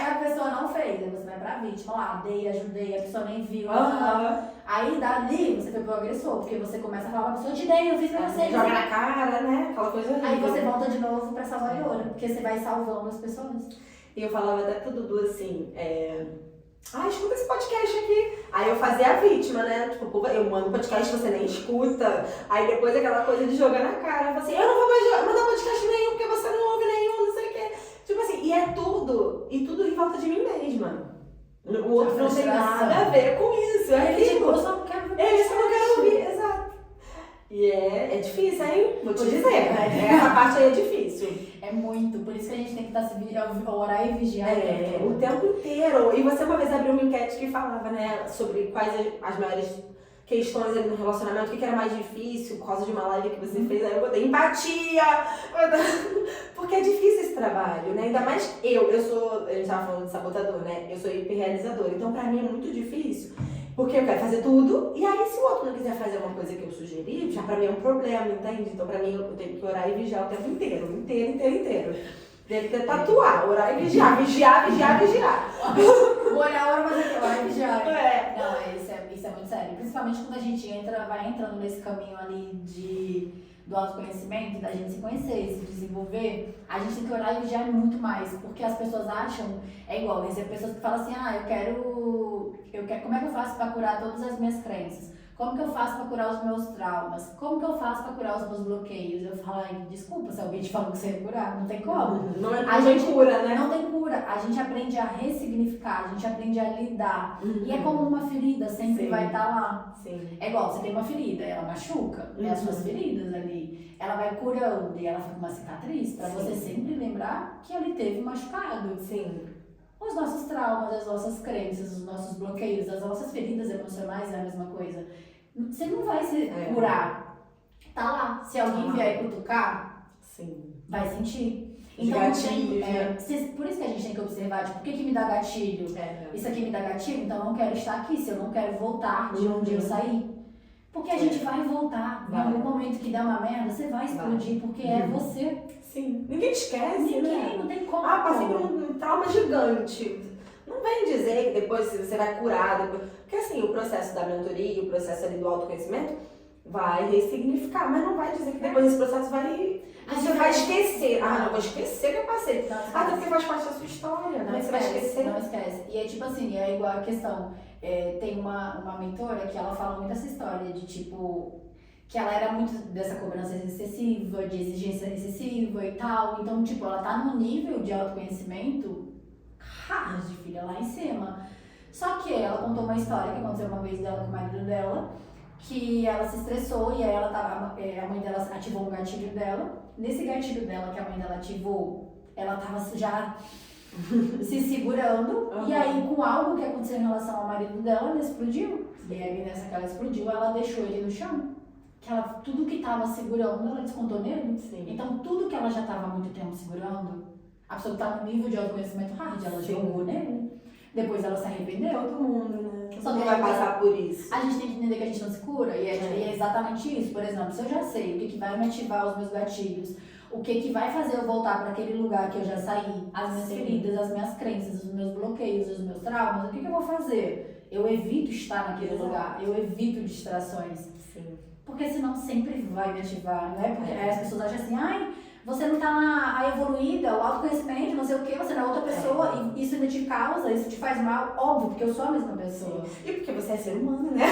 a pessoa não fez. Aí você vai pra vítima, lá, dei, ajudei, a pessoa nem viu. Aí dali você foi pro agressor, porque você começa a falar pra pessoa, te dei, eu fiz pra você. Joga na cara, né? Aquela coisa horrível. Aí você volta de novo pra salvadora, porque você vai salvando as pessoas. E eu falava até pro Dudu assim, escuta esse podcast aqui. Aí eu fazia a vítima, né? Tipo, eu mando podcast, você nem escuta. Aí depois aquela coisa de jogar na cara. Eu falo assim, eu não vou mais mandar podcast nenhum, porque você não ouve nenhum, não sei o quê. Tipo assim, e tudo em volta de mim mesma. O outro não tem nada a ver com isso. Tipo, eu só não quero ver. Eu só não quero ouvir, exato. E é difícil, hein? Vou te Por dizer. isso que Essa parte aí é difícil. É muito, por isso que a gente tem que estar orar e vigiar. O tempo inteiro. E você uma vez abriu uma enquete que falava, né, sobre quais as maiores questões ali no relacionamento, o que era mais difícil, por causa de uma live que você fez, aí eu botei empatia, porque é difícil esse trabalho, né? Ainda mais a gente tava falando de sabotador, né? Eu sou hiperrealizadora, então pra mim é muito difícil, porque eu quero fazer tudo, e aí se o outro não quiser fazer uma coisa que eu sugeri, já pra mim é um problema, entende? Então pra mim eu tenho que orar e vigiar o tempo inteiro. Deve ter tatuar, orar e vigiar. Olha a hora, mas é orar e vigiar. É. Não, isso é muito sério. Principalmente quando a gente vai entrando nesse caminho ali do autoconhecimento, da gente se conhecer, se desenvolver, a gente tem que orar e vigiar muito mais. Porque as pessoas acham, é igual, tem pessoas que falam assim, eu quero, como é que eu faço para curar todas as minhas crenças? Como que eu faço para curar os meus traumas? Como que eu faço para curar os meus bloqueios? Eu falo, desculpa se alguém te falou que você ia curar, não tem como. Não a gente cura, né? Não tem cura. A gente aprende a ressignificar, a gente aprende a lidar. E é como uma ferida, sempre vai estar lá. Sim. É igual, você tem uma ferida, ela machuca, as suas feridas ali. Ela vai curando e ela fica uma cicatriz para você sempre lembrar que ali teve machucado. Sim. Os nossos traumas, as nossas crenças, os nossos bloqueios, as nossas feridas emocionais é a mesma coisa. Você não vai se curar. Tá lá. Se alguém vier cutucar, vai sentir. Então, gatilhos, por isso que a gente tem que observar, tipo, o que me dá gatilho? Isso aqui me dá gatilho, então eu não quero estar aqui, se eu não quero voltar de onde eu saí. Porque a gente vai voltar. Em algum momento que der uma merda, você vai explodir, porque é você. Sim. Ninguém esquece, né? Não tem como. Passei por um trauma gigante. Não vem dizer que depois você vai curar, porque assim, o processo da mentoria, o processo ali do autoconhecimento vai ressignificar, mas não vai dizer que depois esse processo você vai esquecer. Não vou esquecer que eu passei. Até porque faz parte da sua história, né? Você vai esquecer. Não esquece. E é tipo assim, é igual a questão, tem uma mentora que ela fala muito essa história de tipo, que ela era muito dessa cobrança excessiva, de exigência excessiva e tal, então tipo, ela tá num nível de autoconhecimento hard, filha, lá em cima. Só que ela contou uma história que aconteceu uma vez dela com o marido dela, que ela se estressou e aí a mãe dela ativou um gatilho dela. Nesse gatilho dela que a mãe dela ativou, ela tava já se segurando, e aí com algo que aconteceu em relação ao marido dela, ela explodiu. E aí nessa que ela explodiu, ela deixou ele no chão. Tudo que tava segurando, ela descontou nele. Sim. Então tudo que ela já tava há muito tempo segurando, a pessoa tá no nível de autoconhecimento hard, ela jogou nele. Depois ela se arrependeu. Todo mundo, né? Só que vai passar por isso. A gente tem que entender que a gente não se cura, e é exatamente isso. Por exemplo, se eu já sei o que vai me ativar os meus gatilhos, o que vai fazer eu voltar para aquele lugar que eu já saí, as minhas feridas, as minhas crenças, os meus bloqueios, os meus traumas, o que eu vou fazer? Eu evito estar naquele lugar, eu evito distrações. Sim. Porque senão sempre vai me ativar, não é? Porque as pessoas acham assim, você não tá evoluída, o autoconhecimento, não sei o que, você não é outra pessoa, e isso ainda te causa, isso te faz mal, óbvio, porque eu sou a mesma pessoa. E porque você é ser humano, né?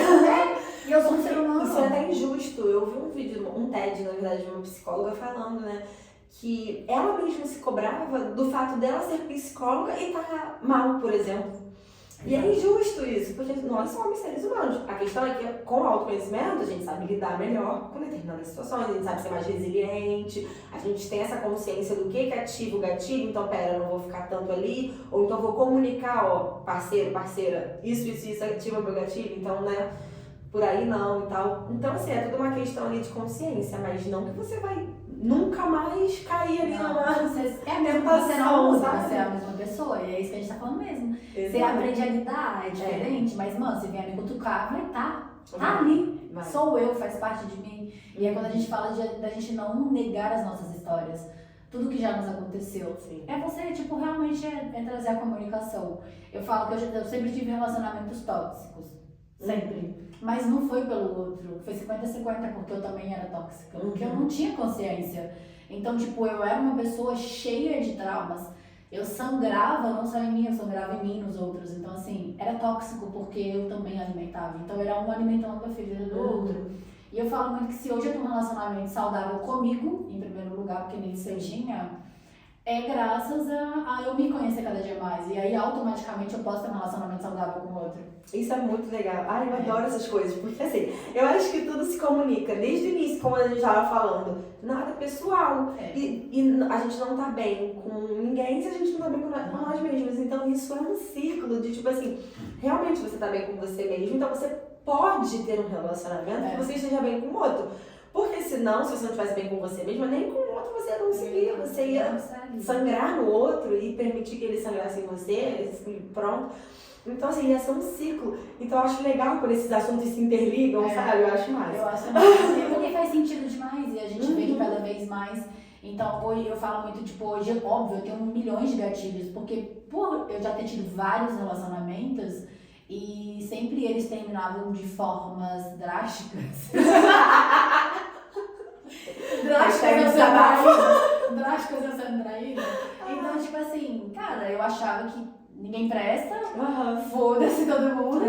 E eu sou um ser humano. Isso é até injusto. Eu vi um vídeo, um TED, na verdade, de uma psicóloga falando, né, que ela mesma se cobrava do fato dela ser psicóloga e tá mal, por exemplo. E é injusto isso, porque nós somos seres humanos. A questão é que com o autoconhecimento a gente sabe lidar melhor com determinadas situações, a gente sabe ser mais resiliente, a gente tem essa consciência do que ativa o gatilho, então pera, eu não vou ficar tanto ali, ou então vou comunicar, parceiro, parceira, isso ativa o meu gatilho, então, né, por aí não e tal. Então, assim, é tudo uma questão ali de consciência, mas não que você vai nunca mais cair ali numa tentação, você é a mesma pessoa, e é isso que a gente tá falando mesmo. Exato. Você aprende a lidar, é diferente, mas, mano, você vem a me cutucar, vai tá ali, sou eu, faz parte de mim. E é quando a gente fala da gente não negar as nossas histórias, tudo que já nos aconteceu. Sim. É você, tipo, realmente é trazer a comunicação. Eu falo que eu sempre tive relacionamentos tóxicos, sempre. Mas não foi pelo outro, foi 50-50 porque eu também era tóxica, porque eu não tinha consciência. Então, tipo, eu era uma pessoa cheia de traumas. Eu sangrava, não só em mim, eu sangrava em mim, nos outros. Então, assim, era tóxico porque eu também alimentava. Então, era um alimentando a ferida do outro. E eu falo muito que se hoje eu tenho um relacionamento saudável comigo, em primeiro lugar, porque nisso eu tinha, é graças a eu me conhecer cada dia mais. E aí, automaticamente, eu posso ter um relacionamento saudável com o outro. Isso é muito legal. Ai, eu adoro essas coisas, porque assim, eu acho que tudo se comunica desde o início, como a gente estava falando, nada pessoal. E a gente não tá bem com ninguém se a gente não tá bem com nós mesmos. Então isso é um ciclo de tipo assim, realmente você tá bem com você mesmo, então você pode ter um relacionamento que você esteja bem com o outro. Porque senão, se você não estivesse bem com você mesma, nem com o outro você ia conseguir. Você ia sangrar no outro e permitir que ele sangrasse em você, e pronto. Então, assim, ia ser um ciclo. Então, eu acho legal quando esses assuntos se interligam, sabe? Eu acho massa. Eu acho massa. Porque faz sentido demais e a gente vê que cada vez mais. Então, hoje eu falo muito, tipo, hoje, óbvio, eu tenho milhões de gatilhos, porque por eu já ter tido vários relacionamentos e sempre eles terminavam de formas drásticas. Drásticas eu sendo traída. Então, tipo assim, cara, eu achava que ninguém presta, foda-se todo mundo.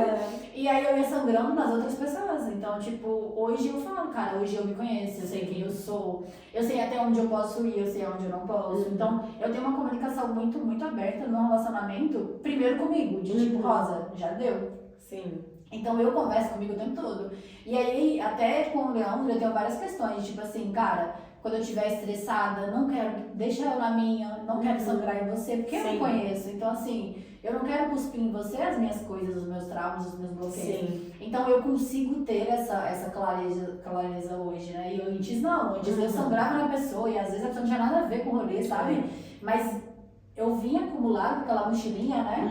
E aí eu ia sangrando nas outras pessoas. Então, tipo, hoje eu falo, cara, hoje eu me conheço, eu sei quem eu sou, eu sei até onde eu posso ir, eu sei onde eu não posso. Então, eu tenho uma comunicação muito, muito aberta no relacionamento, primeiro comigo, de tipo, Rosa, já deu. Sim. Então eu converso comigo o tempo todo. E aí, até com o Leandro, eu tenho várias questões, tipo assim, cara, quando eu estiver estressada, não quero, deixa eu na minha, não quero sangrar em você, porque eu não conheço. Então, assim, eu não quero cuspir em você as minhas coisas, os meus traumas, os meus bloqueios. Sim. Então, eu consigo ter essa clareza hoje, né? E eu antes não, antes eu sangrava na pessoa e às vezes a pessoa não tinha nada a ver com o rolê, sabe? Mas eu vim acumulado com aquela mochilinha, né?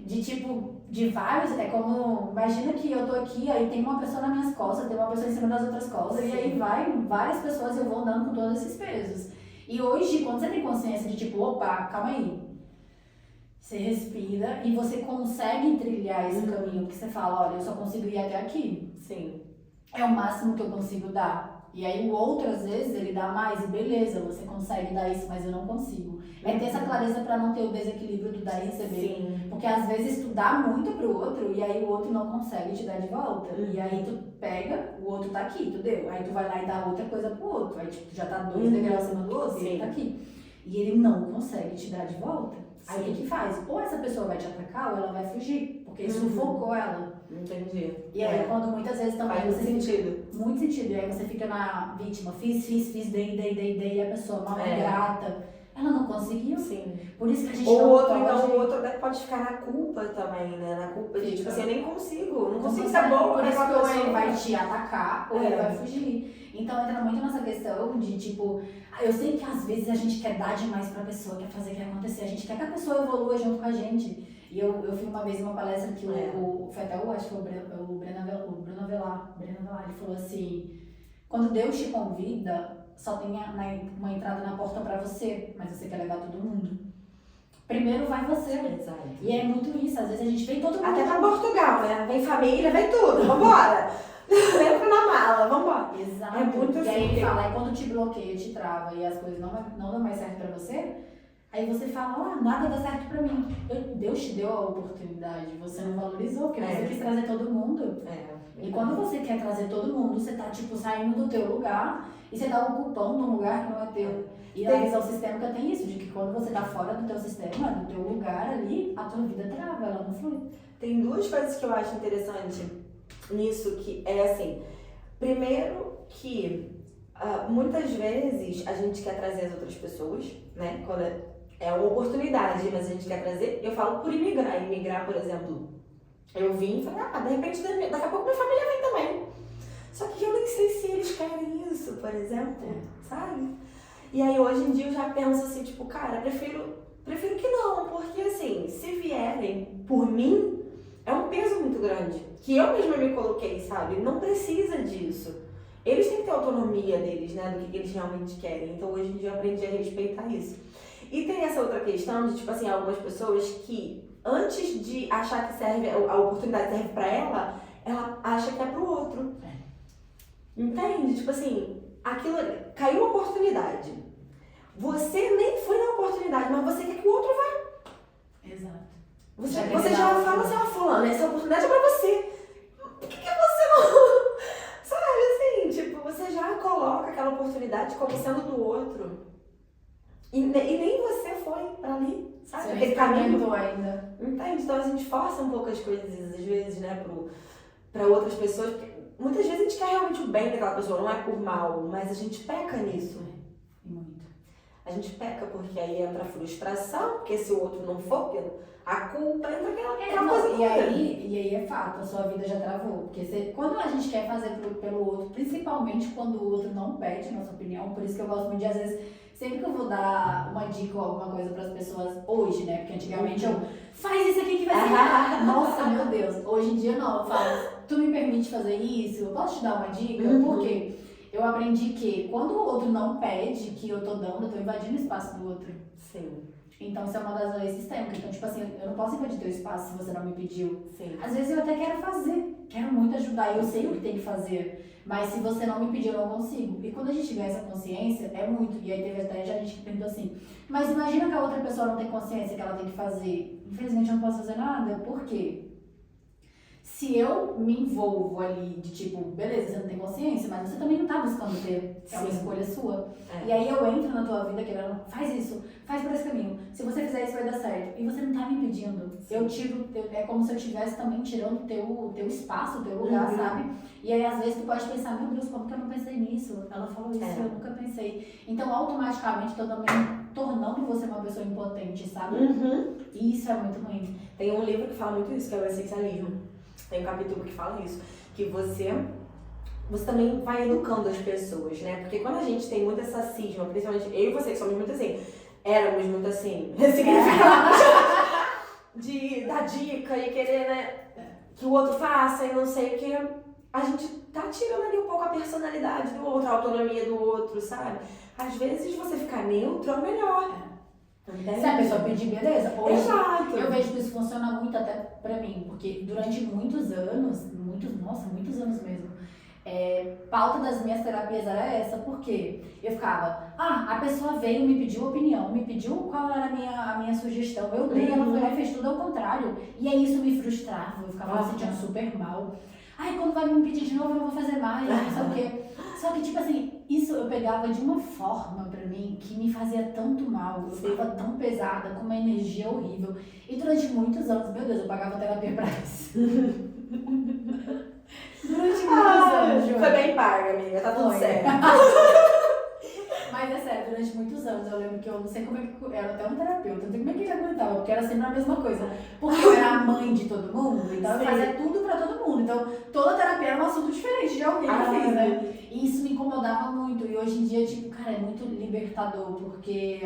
De tipo, de vários, é como, imagina que eu tô aqui, aí tem uma pessoa nas minhas costas, tem uma pessoa em cima das outras costas, e aí vai várias pessoas e eu vou andando com todos esses pesos. E hoje, quando você tem consciência de tipo, opa, calma aí, você respira e você consegue trilhar esse caminho, porque você fala, olha, eu só consigo ir até aqui. Sim. É o máximo que eu consigo dar. E aí o outro, às vezes, ele dá mais, e beleza, você consegue dar isso, mas eu não consigo. É ter essa clareza pra não ter o desequilíbrio do dar e receber. Sim. Porque às vezes tu dá muito pro outro e aí o outro não consegue te dar de volta. E aí tu pega, o outro tá aqui, tu deu. Aí tu vai lá e dá outra coisa pro outro. Aí tipo, tu já tá 2 degraus acima do outro e ele tá aqui. E ele não consegue te dar de volta. Aí o que faz? Ou essa pessoa vai te atacar ou ela vai fugir. Porque sufocou ela. Entendi. E aí quando muitas vezes também faz você sentido. Muito sentido. E aí você fica na vítima, fiz, dei, e a pessoa mal grata. Ela não conseguiu. Sim. Por isso que a gente ou não outro, pode... então o outro até pode ficar na culpa também, né? Na culpa de, tipo assim, eu nem consigo, não consigo ser ser boa. Por isso que pessoa. ou ele vai te atacar ou ele vai fugir. Então entra muito nessa questão de tipo, eu sei que às vezes a gente quer dar demais pra pessoa, quer fazer, quer acontecer, a gente quer que a pessoa evolua junto com a gente. E eu fui uma vez em uma palestra que foi até acho que foi o Bruno Avelar, ele falou assim, quando Deus te convida, só tem uma entrada na porta pra você, mas você quer levar todo mundo. Primeiro vai você. Exato. E é muito isso, às vezes a gente vem todo mundo. Até pra Portugal, né? Vem família, vem tudo, vambora. Entra na mala, vambora. Exato. É muito e assim. aí ele fala, aí quando te bloqueia, te trava e as coisas não dão mais certo pra você, aí você fala, nada dá certo pra mim. Deus te deu a oportunidade, você não valorizou, porque você quis trazer todo mundo. E quando você quer trazer todo mundo, você tá tipo saindo do teu lugar e você tá ocupando um lugar que não é teu. E a visão sistêmica tem isso, de que quando você tá fora do teu sistema, do teu lugar ali, a tua vida trava, ela não flui. Tem duas coisas que eu acho interessante nisso, que é assim, primeiro que muitas vezes a gente quer trazer as outras pessoas, né? Quando é uma oportunidade, mas a gente quer trazer, eu falo por imigrar, por exemplo, eu vim e falei, de repente daqui a pouco minha família vem também. Só que eu nem sei se eles querem isso, por exemplo, sabe? E aí hoje em dia eu já penso assim, tipo, cara, prefiro que não, porque assim, se vierem por mim, é um peso muito grande, que eu mesma me coloquei, sabe? Não precisa disso. Eles têm que ter autonomia deles, né, do que eles realmente querem. Então hoje em dia eu aprendi a respeitar isso. E tem essa outra questão de, tipo assim, algumas pessoas que antes de achar que serve, a oportunidade serve pra ela acha que é pro outro. Entende? Tipo assim, aquilo, caiu uma oportunidade. Você nem foi na oportunidade, mas você quer que o outro vá. Exato. Você já fala assim, fulano, essa oportunidade é pra você. Por que você não... Sabe, assim, tipo, você já coloca aquela oportunidade como sendo do outro. E nem você foi pra ali, sabe? Você Aquele não caminho. experimentou ainda. Entende? Então a gente força um pouco as coisas, às vezes, né, pra outras pessoas. Porque muitas vezes a gente quer realmente o bem daquela pessoa, não é por mal, mas a gente peca nisso. Muito. A gente peca porque aí entra a frustração, porque se o outro não for, a culpa entra aquela coisa E toda. aí é fato, a sua vida já travou. Porque quando a gente quer fazer pelo outro, principalmente quando o outro não pede nossa opinião, por isso que eu gosto muito de, às vezes, sempre que eu vou dar uma dica ou alguma coisa pras pessoas hoje, né? Porque antigamente eu, faz isso aqui que vai ser. Nossa, meu Deus. Hoje em dia não, eu falo, tu me permite fazer isso? Eu posso te dar uma dica? Por quê? Eu aprendi que quando o outro não pede que eu tô dando, eu tô invadindo o espaço do outro. Sim. Então, isso é uma das leis sistêmicas. Então, tipo assim, eu não posso invadir teu espaço se você não me pediu. Sim. Às vezes eu até quero fazer, quero muito ajudar, eu sei o que tem que fazer. Mas se você não me pediu, eu não consigo. E quando a gente ganha essa consciência, é muito. E aí teve até já gente que perguntou assim, mas imagina que a outra pessoa não tem consciência que ela tem que fazer. Infelizmente eu não posso fazer nada. Por quê? Se eu me envolvo ali de tipo, beleza, você não tem consciência, mas você também não tá buscando ter, é uma escolha sua. E aí eu entro na tua vida querendo, faz isso, faz por esse caminho. Se você fizer isso vai dar certo. E você não tá me pedindo. Eu tiro, é como se eu estivesse também tirando teu espaço, o teu lugar, sabe? E aí às vezes tu pode pensar, meu Deus, como que eu não pensei nisso? Ela falou isso, eu nunca pensei. Então automaticamente tô também tornando você uma pessoa impotente, sabe? E isso é muito ruim. Tem um livro que fala muito isso, que é o Essencialismo. Tem um capítulo que fala isso, que você também vai educando as pessoas, né? Porque quando a gente tem muito essa cisma, principalmente eu e você que somos muito assim, éramos muito assim, ressignificados de dar dica e querer, né, que o outro faça e não sei o que, a gente tá tirando ali um pouco a personalidade do outro, a autonomia do outro, sabe? Às vezes você ficar neutro é o melhor. Se a pessoa pedir, beleza. Hoje, Exato. eu vejo que isso funciona muito até pra mim, porque durante muitos anos mesmo, pauta das minhas terapias era essa, porque eu ficava, a pessoa veio, me pediu opinião, me pediu qual era a minha sugestão, eu dei, ela foi lá e fez tudo ao contrário, e aí isso me frustrava, eu ficava me sentindo super mal. Ai, quando vai me pedir de novo, eu não vou fazer mais, não sei o quê. Só que, tipo assim, isso eu pegava de uma forma pra mim que me fazia tanto mal. Eu ficava tão pesada, com uma energia horrível. E durante muitos anos, meu Deus, eu pagava terapia pra isso. Durante muitos anos, Ju. Foi bem paga, amiga, tá tudo certo. Mas é sério, durante muitos anos eu lembro que eu não sei como é que eu era até um terapeuta, não sei como é que ele aguentava, porque era sempre a mesma coisa. Porque eu era a mãe de todo mundo, então eu fazia tudo pra todo mundo. Então toda terapia era um assunto diferente de alguém que fez, né? E isso me incomodava muito. E hoje em dia, tipo, cara, é muito libertador, porque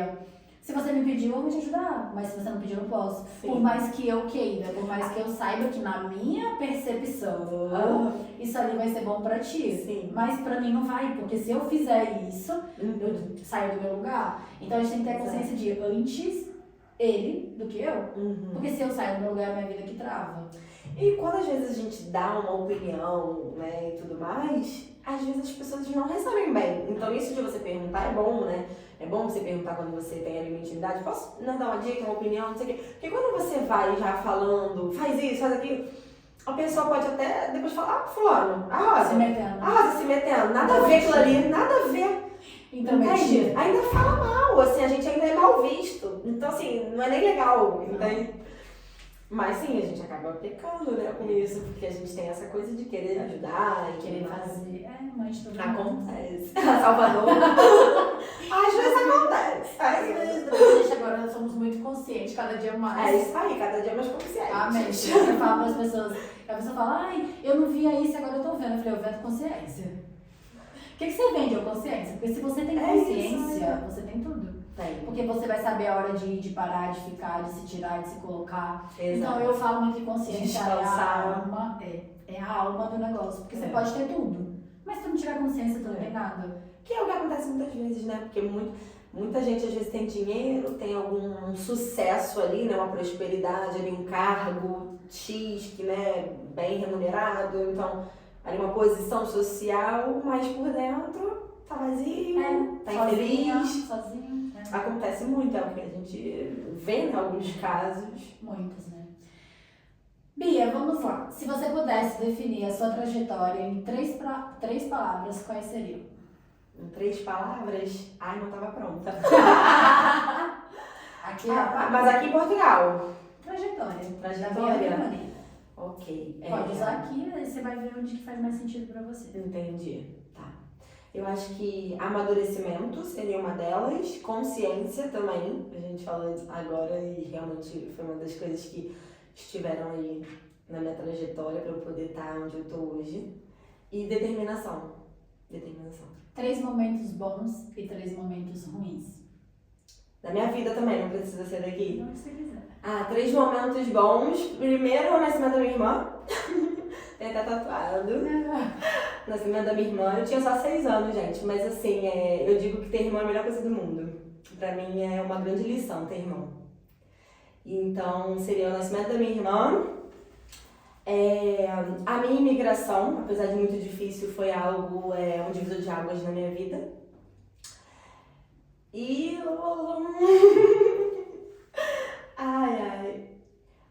se você me pediu, eu vou te ajudar. Mas se você não pediu, eu não posso. Por mais que eu queira, por mais que eu saiba que na minha percepção, isso ali vai ser bom pra ti. Mas pra mim não vai, porque se eu fizer isso, eu saio do meu lugar. Então a gente tem que ter consciência de antes ele do que eu. Porque se eu saio do meu lugar, é a minha vida que trava. E quando às vezes a gente dá uma opinião, né, e tudo mais, às vezes as pessoas não recebem bem. Então isso de você perguntar é bom, né? É bom você perguntar quando você tem ali uma intimidade, posso dar uma dica, uma opinião, não sei o quê. Porque quando você vai já falando, faz isso, faz aquilo, a pessoa pode até depois falar, fulano, a Rosa. Se metendo. Nada a ver aquilo ali, nada a ver. Então, entende? Ainda fala mal, assim, a gente ainda é mal visto. Então, assim, não é nem legal, entende? Mas sim, a gente acaba pecando, né, com isso, porque a gente tem essa coisa de querer ajudar e querer fazer. Mãe de todo mundo. Acontece. Salvador. Às vezes acontece. Às vezes, a gente agora somos muito conscientes, cada dia mais. É isso aí, cada dia mais consciente. Amém. Eu falo para as pessoas, a pessoa fala, ai, eu não via isso, agora eu tô vendo. Eu falei, eu vendo consciência. O que você vende, a consciência? Porque se você tem consciência, você tem tudo. Porque você vai saber a hora de parar, de ficar, de se tirar, de se colocar. Então eu falo muito que consciência é a alma do negócio. Porque você pode ter tudo, mas se tu não tiver consciência, tu não tem nada. Que é o que acontece muitas vezes, né? Porque muita gente às vezes tem dinheiro, tem algum sucesso ali, né? Uma prosperidade ali, um cargo X, que, né, bem remunerado, então ali uma posição social, mas por dentro tá vazio, tá infeliz. Sozinho. Acontece muito, é o que a gente vê em alguns casos. Muitos, né? Bia, vamos lá. Se você pudesse definir a sua trajetória em três palavras, quais seriam? Em 3 3 palavras, ai, não tava pronta. Aqui, ó. Mas aqui em Portugal. Trajetória. Trajetória. Da minha. Ok. Pode usar aqui, aí você vai ver onde que faz mais sentido pra você. Entendi. Tá. Eu acho que amadurecimento seria uma delas, consciência também, a gente falou agora e realmente foi uma das coisas que estiveram aí na minha trajetória para eu poder estar onde eu tô hoje. E determinação. Determinação. 3 momentos bons e 3 momentos ruins. Da minha vida também, não precisa ser daqui. Não, você quiser. 3 momentos bons. Primeiro, o nascimento da minha irmã. Tem até tatuado. O nascimento da minha irmã. Eu tinha só 6 anos, gente. Mas assim, eu digo que ter irmão é a melhor coisa do mundo. Pra mim é uma grande lição ter irmão. Então, seria o nascimento da minha irmã. A minha imigração, apesar de muito difícil, foi algo, um divisor de águas na minha vida. E...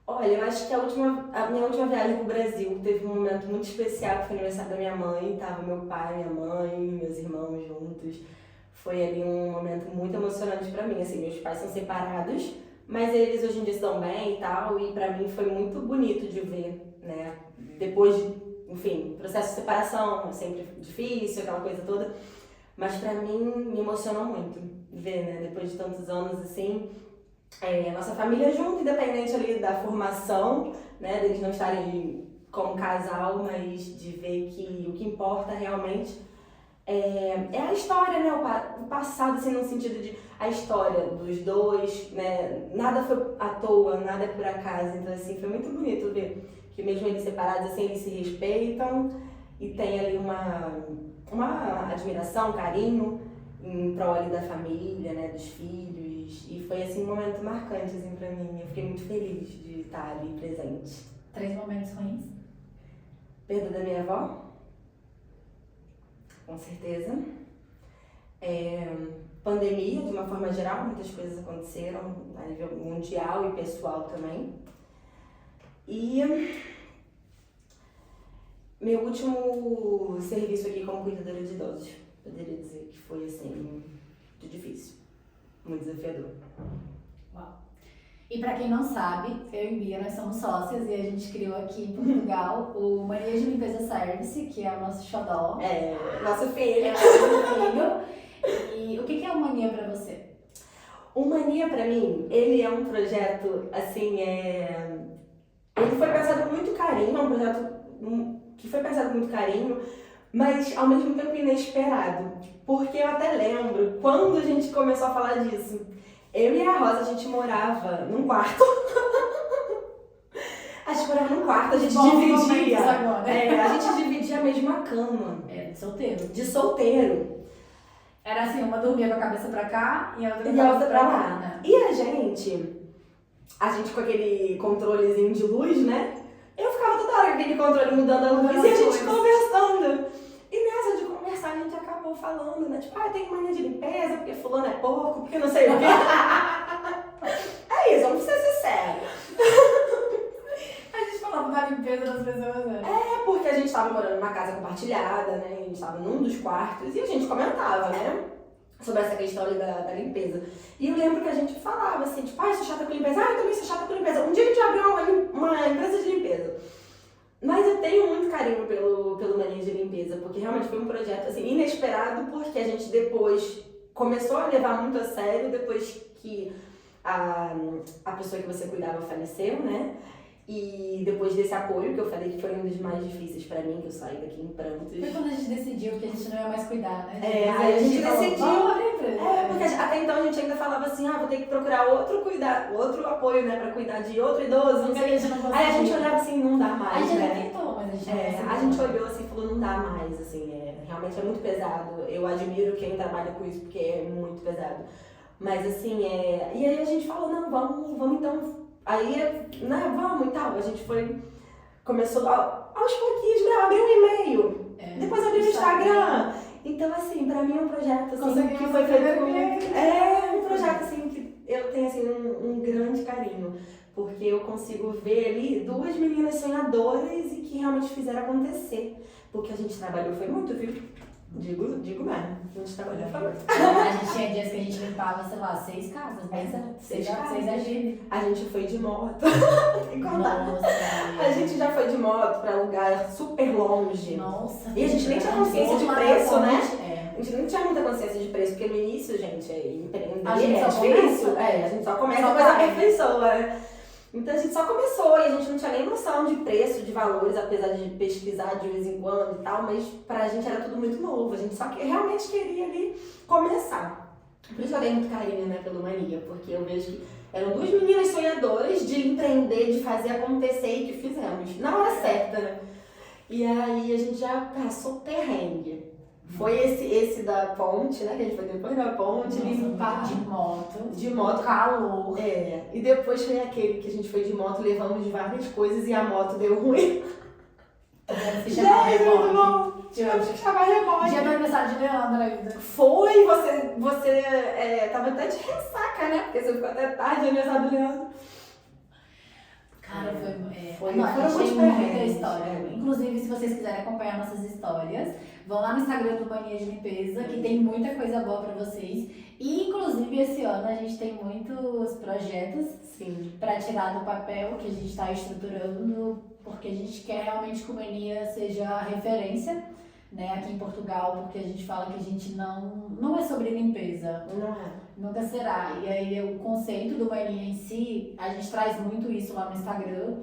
Olha, eu acho que a minha última viagem pro Brasil teve um momento muito especial, que foi o aniversário da minha mãe. Tava meu pai, minha mãe, meus irmãos juntos. Foi ali um momento muito emocionante pra mim, assim, meus pais são separados, mas eles hoje em dia estão bem e tal, e pra mim foi muito bonito de ver, né? Depois de, enfim, processo de separação, sempre difícil, aquela coisa toda, mas pra mim me emocionou muito ver, né? Depois de tantos anos, assim, a nossa família junto, independente ali da formação, né? Deles não estarem como casal, mas de ver que o que importa realmente é a história, né? O passado, assim, no sentido de a história dos dois, né? Nada foi à toa, nada é por acaso. Então, assim, foi muito bonito ver que mesmo eles separados, assim, eles se respeitam e tem ali uma admiração, carinho em prol ali da família, né? Dos filhos. E foi, assim, um momento marcante, assim, pra mim. Eu fiquei muito feliz de estar ali presente. 3 momentos ruins? Perda da minha avó. Com certeza. Pandemia, de uma forma geral, muitas coisas aconteceram a nível mundial e pessoal também. E meu último serviço aqui como cuidadora de idosos, poderia dizer que foi, assim, muito difícil, muito desafiador. Uau. E pra quem não sabe, eu e Bia, nós somos sócias e a gente criou aqui em Portugal o Mania de Limpeza Service, que é o nosso xodó. Nosso filho. E o que é o Mania pra você? O Mania, pra mim, ele é um projeto, assim, ele foi pensado com muito carinho, é um projeto que foi pensado com muito carinho, mas ao mesmo tempo inesperado. Porque eu até lembro, quando a gente começou a falar disso, eu e a Rosa, a gente morava num quarto. A gente morava num quarto, a gente dividia. A gente dividia a mesma cama. De solteiro. De solteiro. Era assim, uma dormia com a cabeça pra cá e a outra E a outra pra lá. Né? E a gente com aquele controlezinho de luz, né? Eu ficava toda hora com aquele controle mudando a luz e a gente conversando. E nessa de conversar, a gente acabou falando, né? Tipo, eu tenho mania de limpeza, porque fulano é porco, porque não sei o quê. É isso, vamos ser sinceros. A gente falava da limpeza das pessoas, né? Porque a gente tava morando numa casa compartilhada, né? A gente tava num dos quartos e a gente comentava, né? Sobre essa questão ali da limpeza. E eu lembro que a gente falava assim, tipo, eu sou chata com limpeza. Eu também sou chata com limpeza. Um dia a gente abriu uma empresa de limpeza. Mas eu tenho muito carinho pelo Mania de Limpeza, porque realmente foi um projeto assim, inesperado, porque a gente depois começou a levar muito a sério, depois que a pessoa que você cuidava faleceu, né? E depois desse apoio, que eu falei que foi um dos mais difíceis pra mim, que eu saí daqui em prantos. Foi quando a gente decidiu que a gente não ia mais cuidar, né? Aí a gente decidiu. Falou, porque até então a gente ainda falava assim, vou ter que procurar outro apoio, né, pra cuidar de outro idoso, não sei o que. Aí a gente olhava assim, não dá mais, a gente né? tentou, mas a gente não conseguiu. A gente olhou assim e falou, não dá mais, assim, realmente é muito pesado. Eu admiro quem trabalha com isso, porque é muito pesado. Mas assim, e aí a gente falou, não, vamos então. Aí, né, vamos e tal, a gente começou aos pouquinhos, abrir um e-mail, depois abrir o Instagram. Então, assim, pra mim é um projeto assim, que foi feito com... um projeto assim, que eu tenho assim, um grande carinho, porque eu consigo ver ali 2 meninas sonhadoras e que realmente fizeram acontecer. Porque a gente trabalhou, foi muito, viu? Digo mesmo. A gente trabalhou pra muito. A gente tinha dias que a gente limpava, sei lá, 6 casas, né? 6 casas. agindo. A gente foi de moto. Tem que contar. Nossa. A gente já foi de moto pra lugar super longe. Nossa. E a gente nem tinha consciência de Outra preço, né? É. A gente não tinha muita consciência de preço, porque no início, gente, empreender A gente é só difícil. começa. A gente só começa, Só depois vai. aperfeiçoa, né? Então a gente só começou e a gente não tinha nem noção de preço, de valores, apesar de pesquisar de vez em quando e tal, mas pra gente era tudo muito novo, a gente só realmente queria ali começar. Por isso eu dei muito carinho, né, pelo Mania, porque eu vejo que eram duas meninas sonhadoras de empreender, de fazer acontecer e que fizemos, na hora certa, né? E aí a gente já passou perrengue. Foi esse da ponte, né? Que a gente foi depois da ponte, limpar. De moto. De moto. Calor. E depois foi aquele que a gente foi de moto, levamos várias coisas e a moto deu ruim. Tivemos que chamar reboque. Tivemos que chamar reboque. Dia do aniversário de Leandro ainda. Foi, você tava até de ressaca, né? Porque você ficou até tarde no aniversário do Leandro. Cara, Foi não, a gente tem muito muita perrengue. história. Inclusive, se vocês quiserem acompanhar nossas histórias, vão lá no Instagram do Mania de Limpeza, que tem muita coisa boa pra vocês. E, inclusive, esse ano a gente tem muitos projetos Sim. pra tirar do papel que a gente tá estruturando, porque a gente quer realmente que o Mania seja a referência, né, aqui em Portugal, porque a gente fala que a gente não é sobre limpeza. Não é. Nunca será. E aí o conceito do Mania em si, a gente traz muito isso lá no Instagram,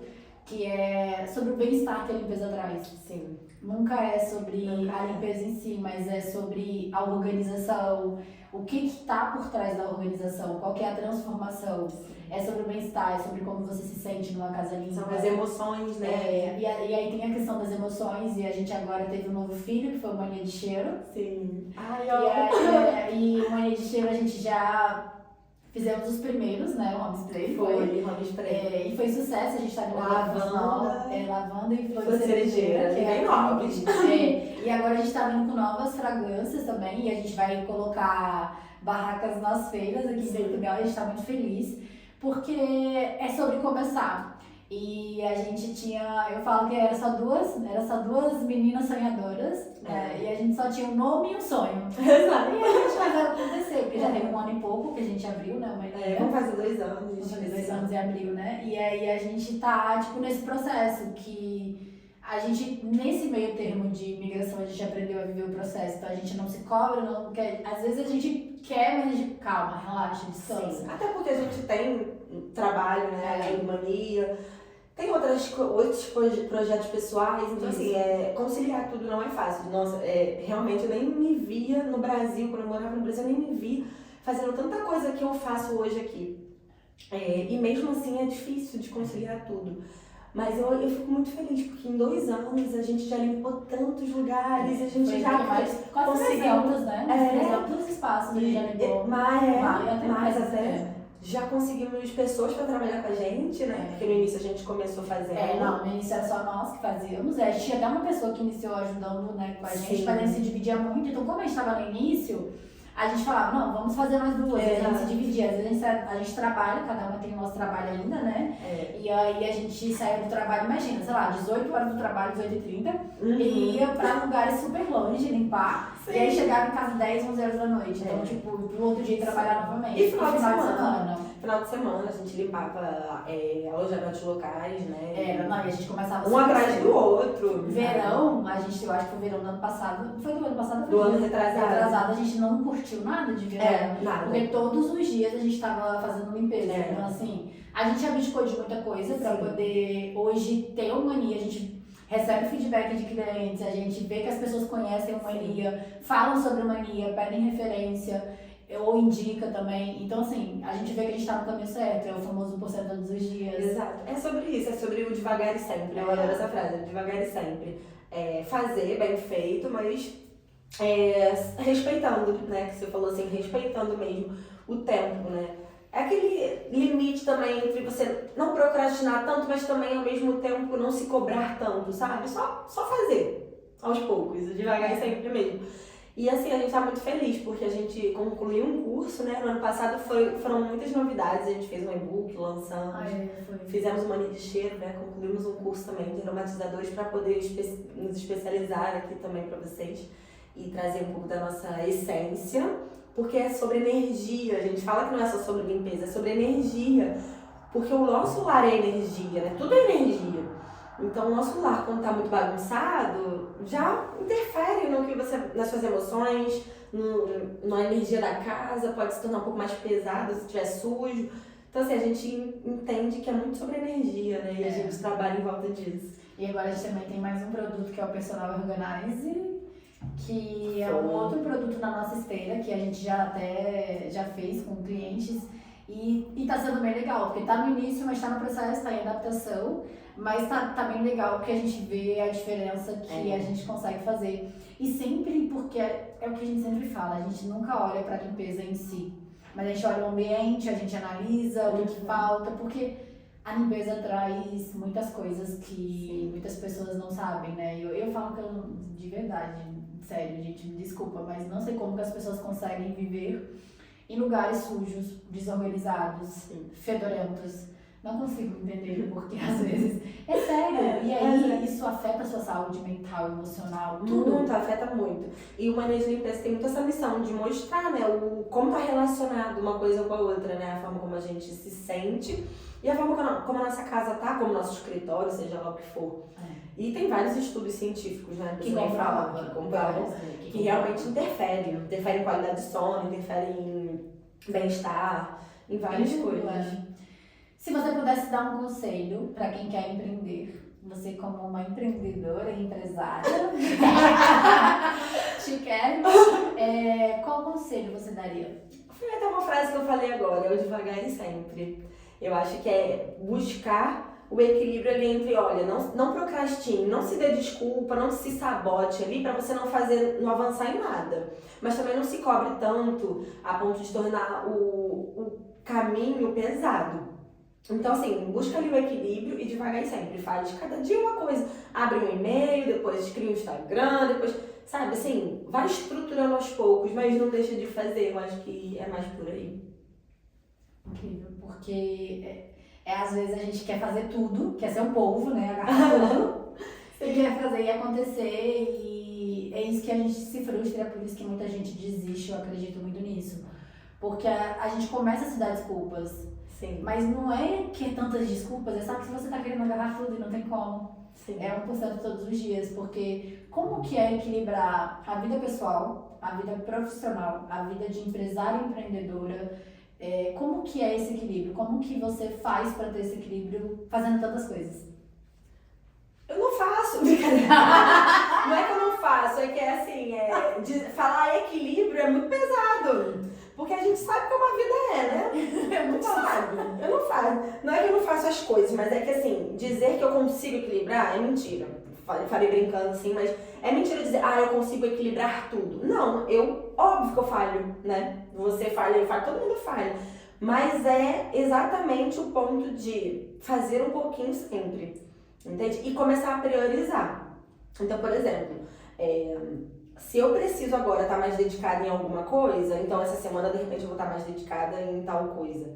que é sobre o bem-estar que a limpeza traz. Sim. Nunca é sobre a limpeza em si, mas é sobre a organização, o que está por trás da organização, qual que é a transformação. É sobre o bem-estar, é sobre como você se sente numa casa limpa. São as emoções, né? E aí tem a questão das emoções, e a gente agora teve um novo filho, que foi o Mania de Cheiro. Sim. Ai, E o Mania de Cheiro a gente já fizemos os primeiros, né? O home spray Home spray. e foi sucesso, a gente tá vindo lavanda e flor Flor de de cerejeira, que é bem nobres. E agora a gente tá vindo com novas fragrâncias também, e a gente vai colocar barracas nas feiras aqui em Portugal, e a gente tá muito feliz, porque é sobre começar. E a gente tinha, eu falo que era só duas meninas sonhadoras, né? E a gente só tinha um nome e um sonho. Exato. E a gente faz acontecer, porque já tem 1 ano e pouco que a gente abriu, né? Vamos fazer 2 anos. Vamos fazer 2 anos em abril, né? E aí a gente tá, tipo, nesse processo que a gente, nesse meio termo de imigração, a gente aprendeu a viver o processo. Então a gente não se cobra, não quer. Às vezes a gente quer, mas a gente, calma, relaxa, descansa. Sim. Até porque a gente tem trabalho, né? De Mania. Tem outros projetos pessoais, então assim, conciliar tudo não é fácil. Nossa, realmente eu nem me via no Brasil, quando eu morava no Brasil, eu nem me vi fazendo tanta coisa que eu faço hoje aqui. E mesmo assim é difícil de conciliar tudo. Mas eu fico muito feliz, porque em 2 anos a gente já limpou tantos lugares, a gente já quase 300, né? 300 espaços a gente já limpou. Mais até. Já conseguimos pessoas para trabalhar com a gente, né? Porque no início a gente começou fazendo. No início era só nós que fazíamos. A gente tinha até uma pessoa que iniciou ajudando, né, com a gente, mas a gente se dividia muito. Então, como a gente estava no início, a gente falava, não, vamos fazer nós duas. A gente se dividia. Às vezes a gente trabalha, cada uma tem o nosso trabalho ainda, né? E aí a gente saía do trabalho, imagina, sei lá, 18 horas do trabalho, 18h30, e ia pra lugares super longe limpar. Sim. E aí chegava em casa 10, 11 horas da noite. Então, tipo, pro outro dia trabalhar novamente. E final de semana. Final de semana a gente limpava alojamentos locais, né? E a gente começava um atrás do outro. Verão, eu acho que foi o verão do ano passado. Foi do ano passado? Do ano retrasado. A gente não curtiu nada de verão. Nada. Porque todos os dias a gente tava fazendo limpeza. Então, assim, a gente abdicou de muita coisa pra poder hoje ter o Mania. A gente recebe feedback de clientes, a gente vê que as pessoas conhecem o Mania, falam sobre o Mania, pedem referência ou indica também. Então, assim, a gente vê que a gente tá no caminho certo, é o famoso por cento todos os dias. Exato. É sobre isso, é sobre o devagar e sempre. Eu adoro essa frase, devagar e sempre. Fazer bem feito, mas respeitando, né? Que você falou assim, respeitando mesmo o tempo, né? É aquele limite também entre você não procrastinar tanto, mas também ao mesmo tempo não se cobrar tanto, sabe? Só fazer, aos poucos, devagar e sempre mesmo. E assim, a gente tá muito feliz porque a gente concluiu um curso, né? No ano passado foram muitas novidades, a gente fez um e-book, lançamos, fizemos uma Mania de Cheiro, né? Concluímos um curso também de aromatizadores para poder nos especializar aqui também para vocês. e trazer um pouco da nossa essência, porque é sobre energia. A gente fala que não é só sobre limpeza, é sobre energia, porque o nosso lar é energia, né? Tudo é energia. Então, o nosso lar, quando tá muito bagunçado, já interfere no que você, nas suas emoções, na energia da casa, pode se tornar um pouco mais pesado se estiver sujo. Então, assim, a gente entende que é muito sobre energia, né? E a gente trabalha em volta disso. E agora a gente também tem mais um produto que é o Personal Organizer, que é um outro produto na nossa esteira, que a gente já fez com clientes. E tá sendo bem legal, porque tá no início, mas tá no processo, tá em adaptação, mas tá bem legal porque a gente vê a diferença que a gente consegue fazer. E sempre, porque é o que a gente sempre fala, a gente nunca olha pra limpeza em si, mas a gente olha o ambiente, a gente analisa o que falta, porque a limpeza traz muitas coisas que muitas pessoas não sabem, né? Eu falo que eu, de verdade, sério, gente, me desculpa, mas não sei como que as pessoas conseguem viver em lugares sujos, desorganizados, fedorentos. Não consigo entender porque às vezes. É sério. E aí isso afeta a sua saúde mental, emocional, tudo. Muito, afeta muito. E o manejo de limpeza tem muito essa missão de mostrar, né, como está relacionado uma coisa com a outra, né? A forma como a gente se sente e a forma como a nossa casa tá, como o nosso escritório, seja lá o que for. E tem vários estudos científicos, né? Que comprovam que realmente interferem em qualidade de sono, interferem em bem-estar, em várias coisas. Se você pudesse dar um conselho para quem quer empreender, você como uma empreendedora e empresária, qual conselho você daria? Foi até uma frase que eu falei agora, eu devagar e sempre. Eu acho que é buscar o equilíbrio ali entre, olha, não procrastine, não se dê desculpa, não se sabote ali para você não avançar em nada. Mas também não se cobre tanto a ponto de tornar o caminho pesado. Então, assim, busca ali o equilíbrio e devagar e sempre. Faz cada dia uma coisa. Abre um e-mail, depois cria um Instagram, depois, sabe, assim, vai estruturando aos poucos, mas não deixa de fazer. Eu acho que é mais por aí. Incrível, porque às vezes a gente quer fazer tudo, quer ser um polvo, né, agarrar tudo, e quer fazer e acontecer, e é isso que a gente se frustra, é por isso que muita gente desiste, eu acredito muito nisso. Porque a gente começa a se dar desculpas, Sim. Mas não é que é tantas desculpas, é só que se você tá querendo agarrar tudo e não tem como. Sim. É 1% todos os dias, porque como que é equilibrar a vida pessoal, a vida profissional, a vida de empresária e empreendedora? Como que é esse equilíbrio? Como que você faz para ter esse equilíbrio fazendo tantas coisas? Eu não faço, brincadeira. Não é que eu não faço, é que é assim, falar equilíbrio é muito pesado. Porque a gente sabe como a vida é, né? Eu não sabe. Eu não faço. Não é que eu não faço as coisas, mas é que assim, dizer que eu consigo equilibrar é mentira. Falei brincando assim, mas é mentira dizer, eu consigo equilibrar tudo. Não, óbvio que eu falho, né? Você falha, eu falho, todo mundo falha. Mas é exatamente o ponto de fazer um pouquinho sempre, entende? E começar a priorizar. Então, por exemplo, se eu preciso agora estar mais dedicada em alguma coisa, então essa semana de repente eu vou estar mais dedicada em tal coisa.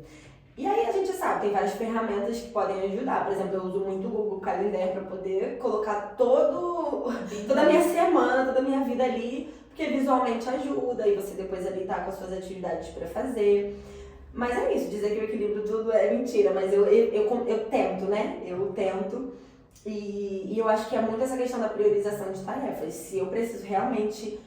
E aí a gente sabe, tem várias ferramentas que podem ajudar. Por exemplo, eu uso muito o Google Calendar para poder colocar toda a minha semana, toda a minha vida ali, porque visualmente ajuda e você depois ali tá com as suas atividades para fazer. Mas é isso, dizer que o equilíbrio tudo é mentira, mas eu tento, né? Eu tento. E eu acho que é muito essa questão da priorização de tarefas. Se eu preciso realmente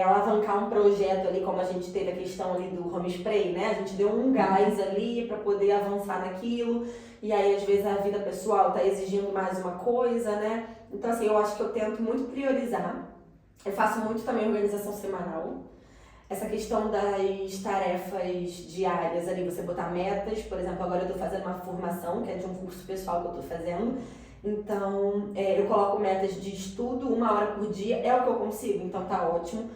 alavancar um projeto ali, como a gente teve a questão ali do home spray, né? A gente deu um gás ali para poder avançar naquilo. E aí, às vezes, a vida pessoal tá exigindo mais uma coisa, né? Então, assim, eu acho que eu tento muito priorizar. Eu faço muito também organização semanal. Essa questão das tarefas diárias ali, você botar metas. Por exemplo, agora eu tô fazendo uma formação, que é de um curso pessoal que eu tô fazendo. Então, eu coloco metas de estudo, 1 hora por dia, é o que eu consigo, então tá ótimo.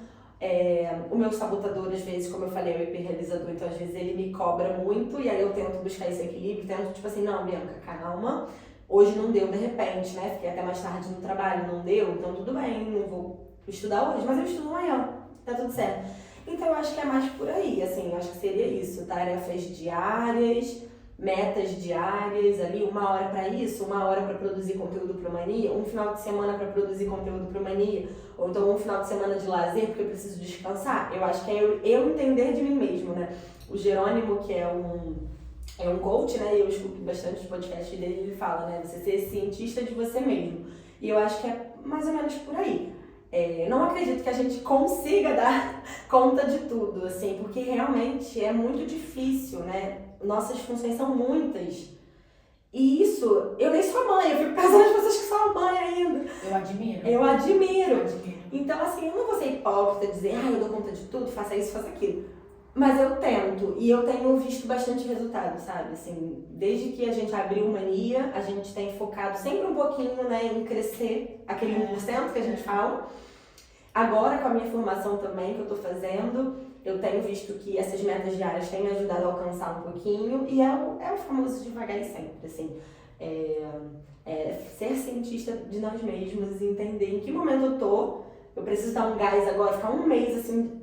O meu sabotador, às vezes, como eu falei, é o hiperrealizador, então às vezes ele me cobra muito e aí eu tento buscar esse equilíbrio, tento tipo assim, não, Bianca, calma, hoje não deu de repente, né? Fiquei até mais tarde no trabalho, não deu, então tudo bem, não vou estudar hoje, mas eu estudo amanhã, tá tudo certo. Então eu acho que é mais por aí, assim, eu acho que seria isso, tarefas diárias, metas diárias ali, 1 hora para isso, 1 hora para produzir conteúdo para o Mania, um final de semana para produzir conteúdo para o Mania, ou então um final de semana de lazer porque eu preciso descansar. Eu acho que é eu entender de mim mesmo, né? O Jerônimo, que é um coach, né? E eu escuto bastante os podcasts dele, ele fala, né? Você ser cientista de você mesmo. E eu acho que é mais ou menos por aí. Não acredito que a gente consiga dar conta de tudo, assim, porque realmente é muito difícil, né? Nossas funções são muitas. E isso, eu nem sou mãe, eu fico pensando nas pessoas que são mãe ainda. Eu admiro. Eu admiro. Eu admiro. Então, assim, eu não vou ser hipócrita e dizer, eu dou conta de tudo, faça isso, faça aquilo. Mas eu tento, e eu tenho visto bastante resultado, sabe? Assim, desde que a gente abriu Mania, a gente tem focado sempre um pouquinho, né, em crescer aquele 1% que a gente fala. Agora, com a minha formação também que eu tô fazendo, eu tenho visto que essas metas diárias têm me ajudado a alcançar um pouquinho, e é o famoso devagar e sempre, assim. Ser cientista de nós mesmos e entender em que momento eu preciso dar um gás agora, ficar um mês, assim,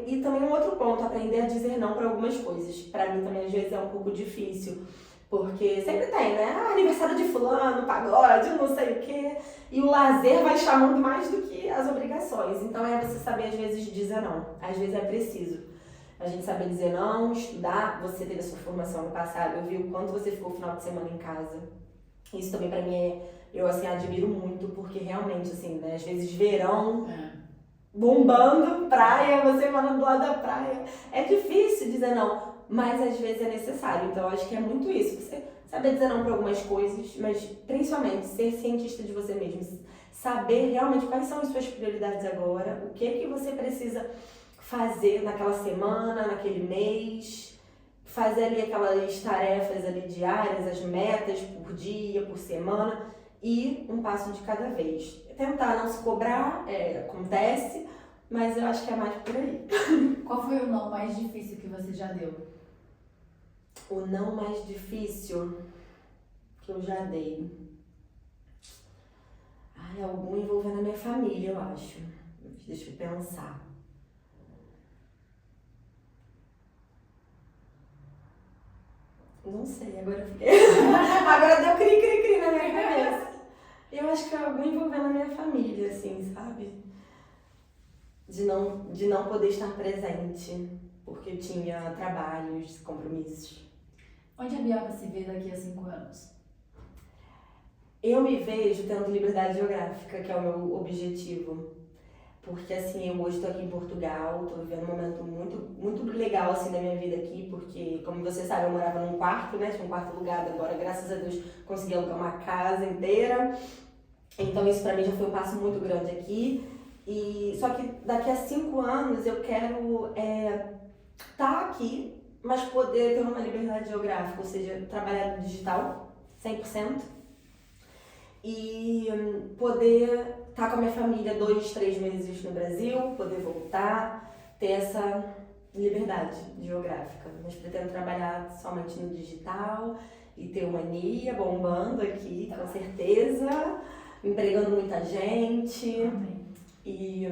e também um outro ponto, aprender a dizer não para algumas coisas. Para mim também às vezes é um pouco difícil, porque sempre tem, né? Aniversário de fulano, pagode, não sei o quê. E o lazer vai chamando mais do que as obrigações. Então é você saber às vezes dizer não. Às vezes é preciso a gente saber dizer não, estudar. Você teve a sua formação no passado, eu vi o quanto você ficou o final de semana em casa. Isso também para mim eu assim admiro muito, porque realmente assim, né, às vezes verão bombando, praia, você morando do lado da praia. É difícil dizer não, mas às vezes é necessário. Então eu acho que é muito isso. Você saber dizer não para algumas coisas, mas principalmente ser cientista de você mesmo. Saber realmente quais são as suas prioridades agora, o que você precisa fazer naquela semana, naquele mês. Fazer ali aquelas tarefas ali diárias, as metas por dia, por semana, e um passo de cada vez. Tentar não se cobrar, acontece, mas eu acho que é mais por aí. Qual foi o não mais difícil que você já deu? O não mais difícil que eu já dei? Algum envolvendo a minha família, eu acho. Deixa eu pensar. Não sei, agora eu fiquei... agora deu cri-cri-cri na minha cabeça. Eu acho que é algo envolvendo a minha família, assim, sabe? De não poder estar presente, porque eu tinha trabalhos, compromissos. Onde a Bianca se vê daqui a 5 anos? Eu me vejo tendo liberdade geográfica, que é o meu objetivo. Porque, assim, eu hoje estou aqui em Portugal, estou vivendo um momento muito, muito legal, assim, da minha vida aqui, porque, como você sabe, eu morava num quarto, né? Tinha um quarto alugado, agora, graças a Deus, consegui alugar uma casa inteira. Então, isso pra mim já foi um passo muito grande aqui. Só que daqui a 5 anos eu quero estar aqui, mas poder ter uma liberdade geográfica, ou seja, trabalhar no digital, 100%. E poder estar com a minha família 2, 3 meses no Brasil, poder voltar, ter essa liberdade geográfica. Mas pretendo trabalhar somente no digital e ter uma Mania bombando aqui, com certeza, empregando muita gente. Amém. E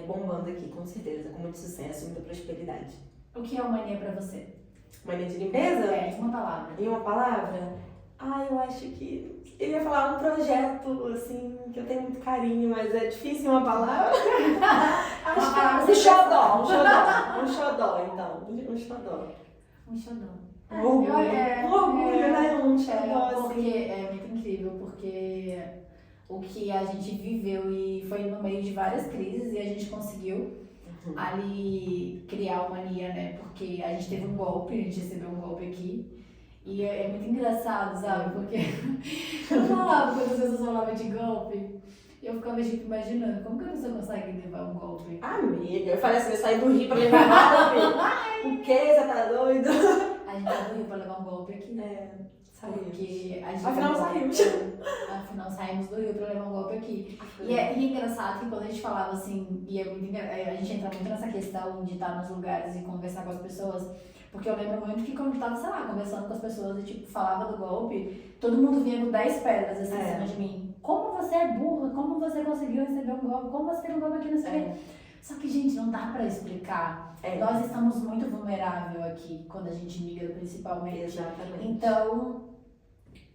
bombando aqui, com certeza, com muito sucesso, muita prosperidade. O que é uma Mania pra você? Mania de limpeza? Uma palavra. Em uma palavra? Eu acho que... Eu ia falar um projeto, assim, que eu tenho muito carinho, mas é difícil uma palavra. Acho que é um xodó, um xodó, então. Um xodó. Um xodó. Um orgulho, né? Um xodó, porque assim. é muito incrível, porque o que a gente viveu e foi no meio de várias crises e a gente conseguiu ali criar uma Mania, né? Porque a gente teve um golpe, a gente recebeu um golpe aqui. E é muito engraçado, sabe? Porque eu falava quando as pessoas falavam de golpe, eu ficava tipo, imaginando como que a pessoa consegue levar um golpe. Amiga, eu falei assim, eu saí do Rio pra levar um golpe. O quê? Você tá doido? A gente tá do Rio pra levar um golpe aqui, né? Porque a gente afinal saímos. Afinal saímos do Rio pra levar um golpe aqui. E é engraçado que quando a gente falava assim, e a gente entra muito nessa questão de estar nos lugares e conversar com as pessoas. Porque eu lembro muito que quando eu tava, sei lá, conversando com as pessoas e tipo, falava do golpe, todo mundo vinha com 10 pedras assim em cima de mim. Como você é burra, como você conseguiu receber um golpe, como você teve um golpe aqui, não sei o quê. Só que, gente, não dá pra explicar. Nós estamos muito vulneráveis aqui, quando a gente migra principalmente. Exatamente. Então,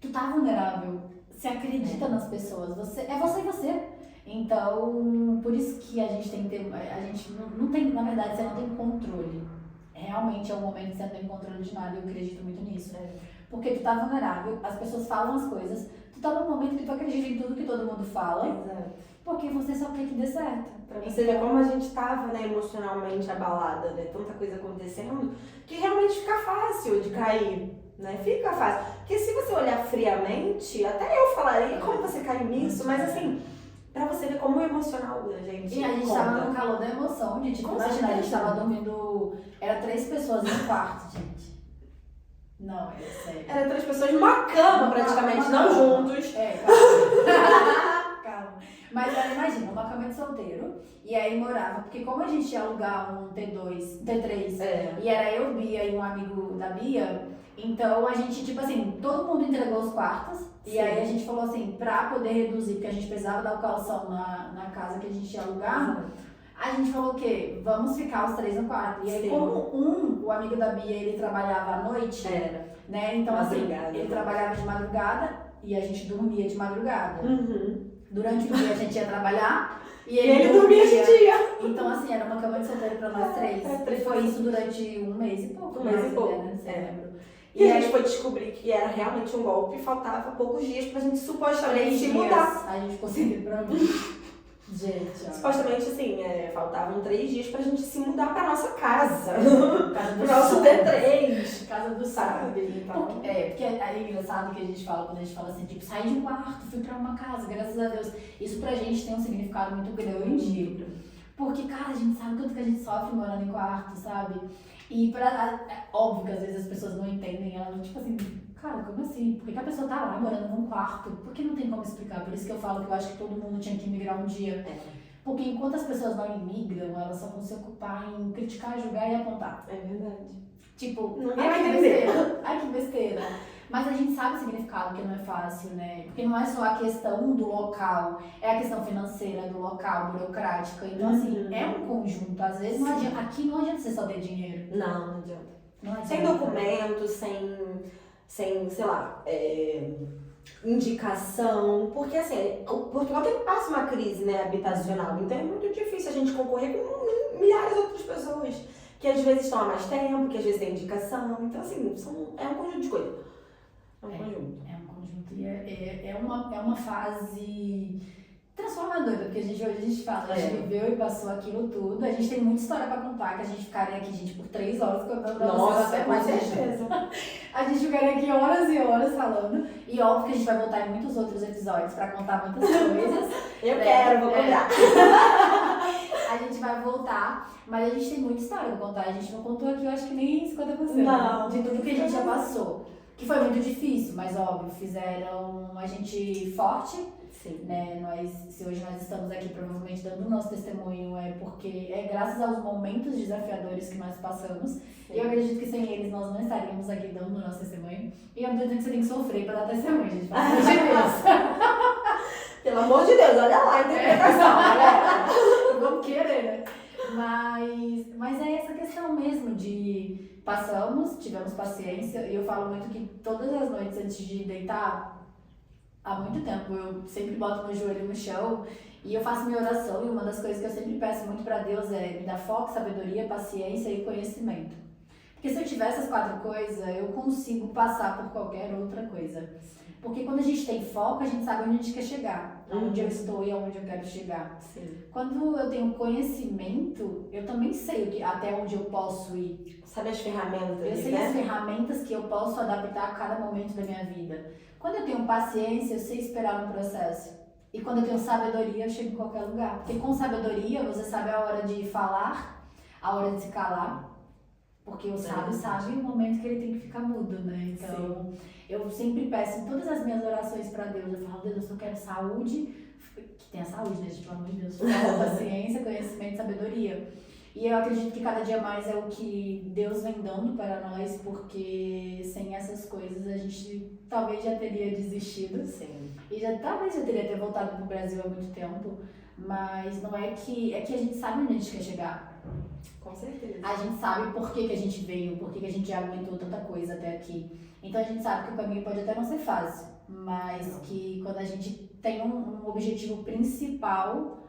tu tá vulnerável, você acredita nas pessoas, você e você. Então, por isso que a gente tem que ter, a gente não tem, na verdade, você não tem controle. Realmente é um momento que você não tem controle de nada, eu acredito muito nisso. Porque tu tá vulnerável, as pessoas falam as coisas, tu tá num momento que tu acredita em tudo que todo mundo fala, porque você só quer que dê certo. Pra você ver como a gente tava, né, emocionalmente abalada, né, tanta coisa acontecendo, que realmente fica fácil de cair, né, fica fácil. Porque se você olhar friamente, até eu falaria como você caiu nisso, mas assim, pra você ver como o emocional da gente. E a gente tava no calor da emoção, de tipo, imagina, a gente tava dormindo, era 3 pessoas no quarto, gente. Não, é sério. Era 3 pessoas numa cama, praticamente, não juntos. Calma. Mas imagina, uma cama de solteiro, e aí morava, porque como a gente ia alugar um T3, e era eu, Bia e um amigo da Bia, então a gente, tipo assim, todo mundo entregou os quartos, e aí a gente falou assim, pra poder reduzir, porque a gente precisava dar o calção na casa que a gente ia alugar, a gente falou o quê? Vamos ficar os 3 no quarto. E aí, como o amigo da Bia, ele trabalhava à noite, né? Então, assim, ele trabalhava de madrugada e a gente dormia de madrugada. Durante o dia a gente ia trabalhar e ele dormia de dia. Então, assim, era uma cama de solteiro pra nós 3. E foi isso durante um mês e pouco. Um mês e pouco. E a gente foi descobrir que era realmente um golpe e faltava poucos dias pra gente supostamente se mudar. A gente conseguiu pra mim. Gente, ó. Supostamente, assim, faltavam 3 dias pra gente se mudar pra nossa casa. Pro nosso T3. Casa do sabe. Então. Porque é engraçado que a gente fala, quando a gente fala assim, tipo, saí de um quarto, fui pra uma casa, graças a Deus. Isso pra gente tem um significado muito grande. Porque, cara, a gente sabe quanto que a gente sofre morando em quarto, sabe? E óbvio que às vezes as pessoas não entendem, elas tipo assim, cara, como assim? Por que a pessoa tá lá morando num quarto? Porque não tem como explicar. Por isso que eu falo que eu acho que todo mundo tinha que imigrar um dia. Porque enquanto as pessoas não imigram, elas só vão se ocupar em criticar, julgar e apontar. É verdade. Tipo, ninguém vai entender. Ai que besteira. Mas a gente sabe o significado, que não é fácil, né? Porque não é só a questão do local, é a questão financeira do local, burocrática. Então, assim, é um conjunto. Às vezes, não adianta, aqui não adianta você só ter dinheiro. Não adianta. Não adianta. Sem documento, sem sei lá, indicação. Porque, assim, Portugal passa uma crise, né, habitacional. Então, é muito difícil a gente concorrer com milhares de outras pessoas que às vezes estão há mais tempo, que às vezes têm indicação. Então, assim, é um conjunto de coisas. É um conjunto e é uma fase transformadora, porque hoje a gente fala, a gente viveu e passou aquilo tudo, a gente tem muita história pra contar, que a gente ficaria aqui, gente, por 3 horas contando pra vocês, até mais certeza. A gente ficaria aqui horas e horas falando, e óbvio que a gente vai voltar em muitos outros episódios pra contar muitas coisas. Vou contar. A gente vai voltar, mas a gente tem muita história pra contar, a gente não contou aqui, eu acho que nem 50%, não, de tudo que a gente já passou. Que foi muito difícil, mas óbvio, fizeram a gente forte. Sim. Né? Se hoje nós estamos aqui provavelmente dando o nosso testemunho, é porque é graças aos momentos desafiadores que nós passamos. Sim. E eu acredito que sem eles nós não estaríamos aqui dando o nosso testemunho. E eu não tô dizendo que você tem que sofrer para dar testemunho, gente. Pelo amor de Deus. Pelo amor de Deus, olha lá a interpretação, galera. Vamos querer, né? Mas é essa questão mesmo de tivemos paciência, e eu falo muito que todas as noites antes de deitar, há muito tempo, eu sempre boto meu joelho no chão e eu faço minha oração, e uma das coisas que eu sempre peço muito pra Deus é me dar foco, sabedoria, paciência e conhecimento. Porque se eu tiver essas 4 coisas, eu consigo passar por qualquer outra coisa. Porque quando a gente tem foco, a gente sabe onde a gente quer chegar, onde eu estou e aonde eu quero chegar. Sim. Quando eu tenho conhecimento, eu também sei até onde eu posso ir. Sabe as ferramentas, Eu sei as ferramentas que eu posso adaptar a cada momento da minha vida. Quando eu tenho paciência, eu sei esperar no processo. E quando eu tenho sabedoria, eu chego em qualquer lugar. Porque com sabedoria, você sabe a hora de falar, a hora de se calar. Porque o sábio sabe o momento que ele tem que ficar mudo, né? Então, eu sempre peço em todas as minhas orações para Deus, eu falo, Deus, eu quero saúde, que tenha saúde, né? Pelo amor de Deus, paciência, conhecimento e sabedoria. E eu acredito que cada dia mais é o que Deus vem dando para nós, porque sem essas coisas a gente talvez já teria desistido. Sim. E talvez já teria voltado para o Brasil há muito tempo. Mas não é que... É que a gente sabe onde a gente quer chegar. Com certeza. A gente sabe por que a gente veio, por que a gente já aguentou tanta coisa até aqui. Então a gente sabe que o caminho pode até não ser fácil, mas que quando a gente tem um objetivo principal,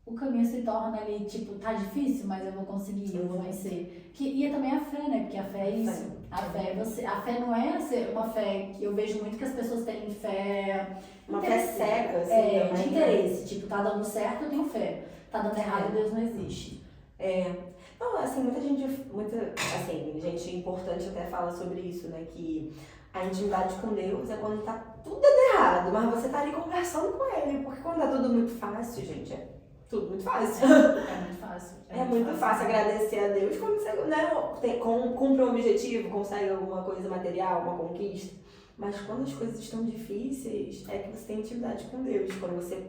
o caminho se torna ali, tipo, tá difícil, mas eu vou conseguir, eu vou vencer. E é também a fé, né? Porque a fé é isso. A fé não é uma fé que eu vejo muito que as pessoas têm fé... Uma fé cega, assim, de interesse. Tipo, tá dando certo, eu tenho fé. Tá dando errado, Deus não existe. Não, assim, assim, gente importante até fala sobre isso, né? Que a intimidade com Deus é quando tá tudo dando errado, mas você tá ali conversando com Ele. Porque quando tá tudo muito fácil, gente, é tudo muito fácil. É muito fácil. É muito fácil agradecer a Deus quando você, né, cumpre um objetivo, consegue alguma coisa material, uma conquista. Mas quando as coisas estão difíceis, é que você tem intimidade com Deus. Quando você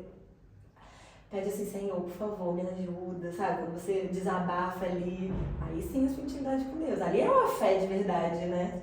pede assim, Senhor, por favor, me ajuda, sabe? Quando você desabafa ali, aí sim a sua intimidade com Deus. Ali é uma fé de verdade, né?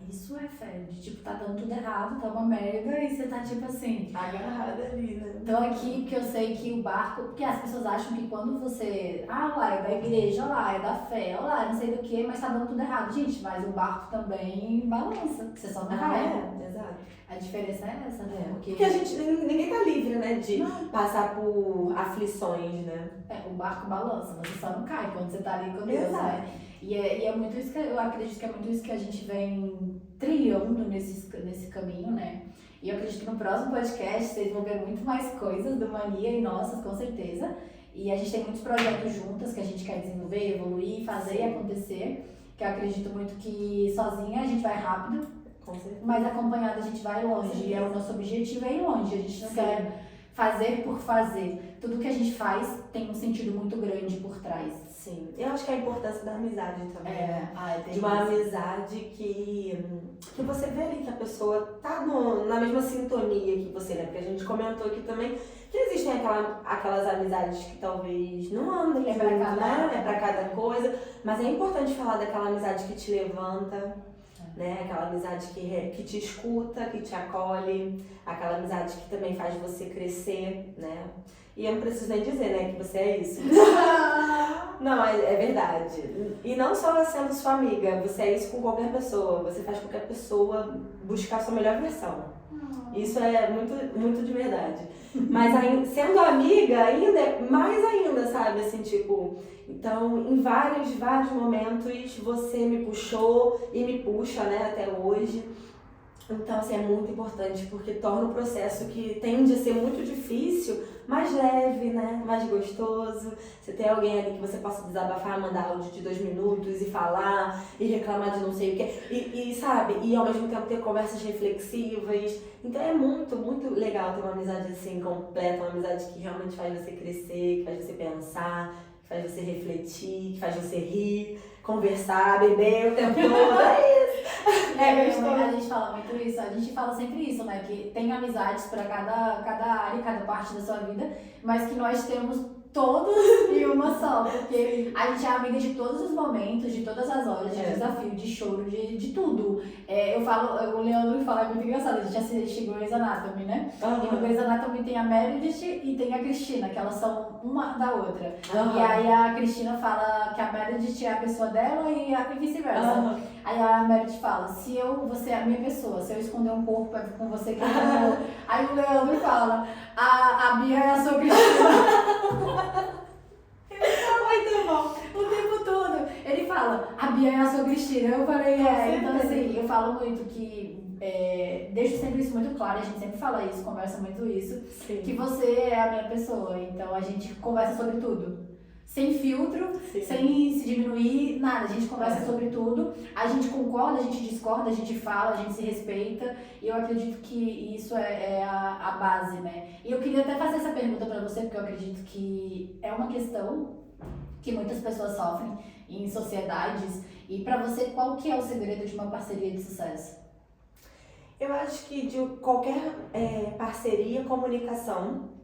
Isso é fé, de tipo, tá dando tudo errado, tá uma merda e você tá tipo assim... Agarrada ali, né? Tô aqui porque eu sei que o barco... Porque as pessoas acham que quando você... lá, é da igreja, lá, é da fé, lá, não sei do que, mas tá dando tudo errado. Gente, mas o barco também balança, você só não cai. Exato. A diferença é essa, né? Porque a gente, ninguém tá livre, né, de passar por aflições, né? O barco balança, você só não cai quando você tá ali com Deus, Exato. né? E é muito isso que eu acredito que é muito isso que a gente vem trilhando nesse caminho, né? E eu acredito que no próximo podcast vocês vão ver muito mais coisas do Mania e nossas, com certeza. E a gente tem muitos projetos juntas que a gente quer desenvolver, evoluir, fazer e acontecer. Que eu acredito muito que sozinha a gente vai rápido, mas acompanhada a gente vai longe. E o nosso objetivo é ir longe. A gente não quer fazer por fazer. Tudo que a gente faz tem um sentido muito grande por trás. Sim, eu acho que a importância da amizade também. De uma amizade que você vê ali que a pessoa tá na mesma sintonia que você, né? Porque a gente comentou aqui também que existem aquelas amizades que talvez não andem junto, né? É pra cada coisa. Mas é importante falar daquela amizade que te levanta, né? Aquela amizade que te escuta, que te acolhe, aquela amizade que também faz você crescer, né? E eu não preciso nem dizer, né, que você é isso. Não, é verdade. E não só sendo sua amiga, você é isso com qualquer pessoa. Você faz qualquer pessoa buscar a sua melhor versão. Isso é muito, muito de verdade. Mas sendo amiga, ainda é mais ainda, sabe? Assim, tipo... Então, em vários momentos, você me puxou e me puxa, né, até hoje. Então, assim, é muito importante, porque torna o processo que tende a ser muito difícil, mais leve, né? Mais gostoso. Você tem alguém ali que você possa desabafar, mandar áudio de 2 minutos e falar, e reclamar de não sei o que. E sabe? E ao mesmo tempo ter conversas reflexivas. Então é muito, muito legal ter uma amizade assim completa, uma amizade que realmente faz você crescer, que faz você pensar, que faz você refletir, que faz você rir, conversar, beber o tempo todo. É isso. A gente fala muito isso, a gente fala sempre isso, né? Que tem amizades para cada área, cada parte da sua vida, mas que nós temos todos em uma só, porque a gente é amiga de todos os momentos, de todas as horas, de desafio, de choro, de tudo. O Leandro fala, é muito engraçado, a gente assiste Grey's Anatomy, né? E no Grey's Anatomy tem a Meredith e tem a Cristina, que elas são uma da outra. E aí a Cristina fala que a Meredith é a pessoa dela e vice-versa. Aí a Meredith fala, você é a minha pessoa, se eu esconder um corpo com você que eu não vou. Aí o Leandro fala, a Bia é a sua Cristina. Muito bom, o tempo todo. Ele fala, a Bia é a sua Cristina. Eu falei, então assim, eu falo muito que, deixo sempre isso muito claro, a gente sempre fala isso, conversa muito isso, que você é a minha pessoa, então a gente conversa sobre tudo. Sem filtro, sem se diminuir, nada. A gente conversa sobre tudo, a gente concorda, a gente discorda, a gente fala, a gente se respeita. E eu acredito que isso é a base, né? E eu queria até fazer essa pergunta pra você, porque eu acredito que é uma questão que muitas pessoas sofrem em sociedades. E pra você, qual que é o segredo de uma parceria de sucesso? Eu acho que de qualquer parceria, comunicação.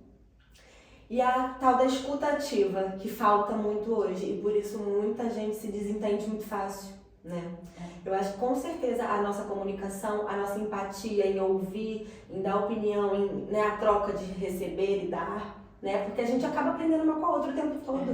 E a tal da escuta ativa, que falta muito hoje, e por isso muita gente se desentende muito fácil, né? Eu acho que com certeza a nossa comunicação, a nossa empatia em ouvir, em dar opinião, a troca de receber e dar, né? Porque a gente acaba aprendendo uma com a outra o tempo todo.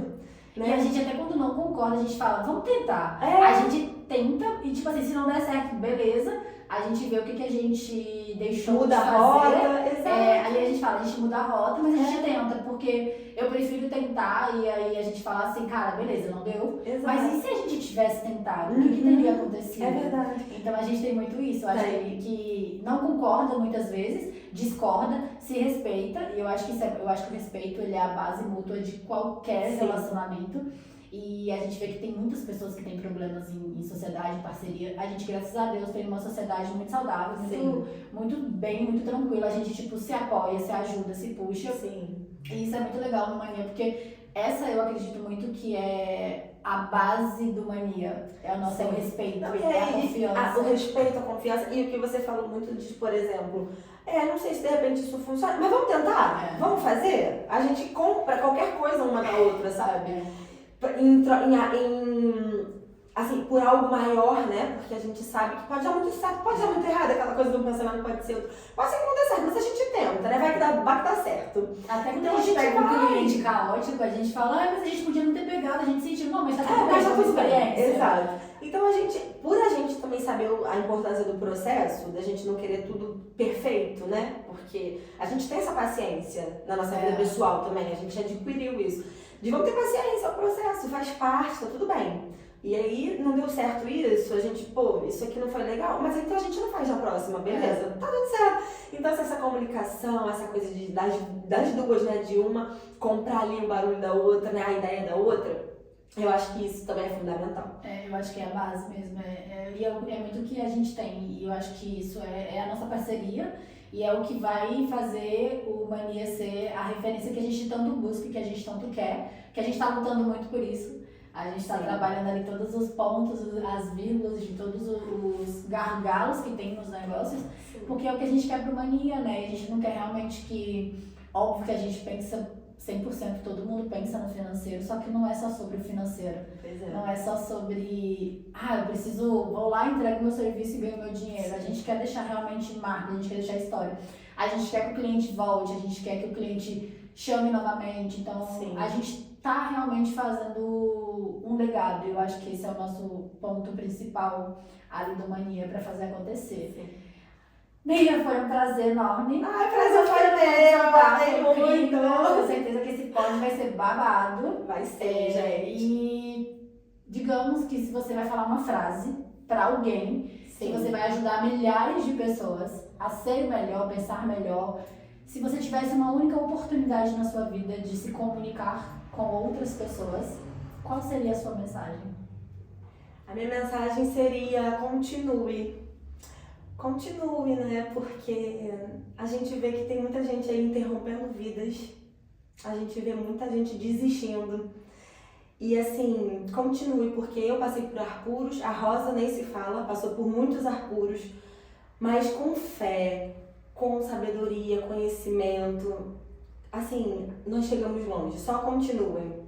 Né? E a gente até quando não concorda, a gente fala, vamos tentar. É. A gente tenta e tipo assim, se não der certo, beleza. A gente vê o que a gente deixou Muda de a fazer. rota, exato. Aí a gente fala, a gente muda a rota, mas a gente tenta, porque eu prefiro tentar e aí a gente fala assim, cara, beleza, não deu. Exato. Mas e se a gente tivesse tentado? O que teria acontecido? É verdade. Então a gente tem muito isso. Eu acho que não concorda muitas vezes, discorda, se respeita. E eu acho que o respeito ele é a base mútua de qualquer relacionamento. E a gente vê que tem muitas pessoas que têm problemas em sociedade, em parceria. A gente, graças a Deus, tem uma sociedade muito saudável, muito bem, muito tranquila. A gente, tipo, se apoia, se ajuda, se puxa. Sim. E isso é muito legal no Mania, porque essa eu acredito muito que é a base do Mania. É o nosso respeito, Não, é a confiança. O respeito, a confiança. E o que você falou muito de, por exemplo, não sei se de repente isso funciona, mas vamos tentar? Vamos fazer? A gente compra qualquer coisa uma da outra, sabe? Assim, por algo maior, né? Porque a gente sabe que pode dar muito certo, pode dar muito errado, aquela coisa do pensamento pode ser outro. Pode ser que não dê certo, mas a gente tenta, né? Vai que dá certo. Até quando Então, a gente pega um cliente caótico, a gente fala, mas a gente podia não ter pegado, a gente sentiu, não, mas tá tudo bem, mas tá tudo bem. experiência. Exato. Então por a gente também saber a importância do processo, da gente não querer tudo perfeito, né? Porque a gente tem essa paciência na nossa vida pessoal também, a gente adquiriu isso. De vamos ter paciência, é o processo, faz parte, tá tudo bem. E aí, não deu certo isso, a gente, isso aqui não foi legal, mas então a gente não faz na próxima, beleza? Tá tudo certo. Então, essa comunicação, essa coisa das duas, né, de uma comprar ali o barulho da outra, né, a ideia da outra, eu acho que isso também é fundamental. Eu acho que é a base mesmo, e é muito o que a gente tem, e eu acho que isso é a nossa parceria, e é o que vai fazer o Mania ser a referência que a gente tanto busca, que a gente tanto quer, que a gente tá lutando muito por isso. A gente está trabalhando ali todos os pontos, as vírgulas de todos os gargalos que tem nos negócios, porque é o que a gente quer pro Mania, né? A gente não quer realmente que, óbvio que a gente pensa 100%, todo mundo pensa no financeiro, só que não é só sobre o financeiro. Não é só sobre, vou lá, entrego meu serviço e ganho meu dinheiro. A gente quer deixar realmente marca, a gente quer deixar história. A gente quer que o cliente volte, a gente quer que o cliente chame novamente. Então, a gente tá realmente fazendo um legado. Eu acho que esse é o nosso ponto principal ali do Mania para fazer acontecer. Neia, foi um prazer enorme. Prazer foi meu, muito. Tenho certeza que esse pod vai ser babado. Vai ser, gente. E digamos que se você vai falar uma frase para alguém, se você vai ajudar milhares de pessoas a ser melhor, pensar melhor, se você tivesse uma única oportunidade na sua vida de se comunicar com outras pessoas, qual seria a sua mensagem? A minha mensagem seria continue, né? Porque a gente vê que tem muita gente aí interrompendo vidas, a gente vê muita gente desistindo. E assim, continue, porque eu passei por ar puros, a Rosa nem se fala, passou por muitos ar puros, mas com fé, com sabedoria, conhecimento, assim, nós chegamos longe. Só continuem.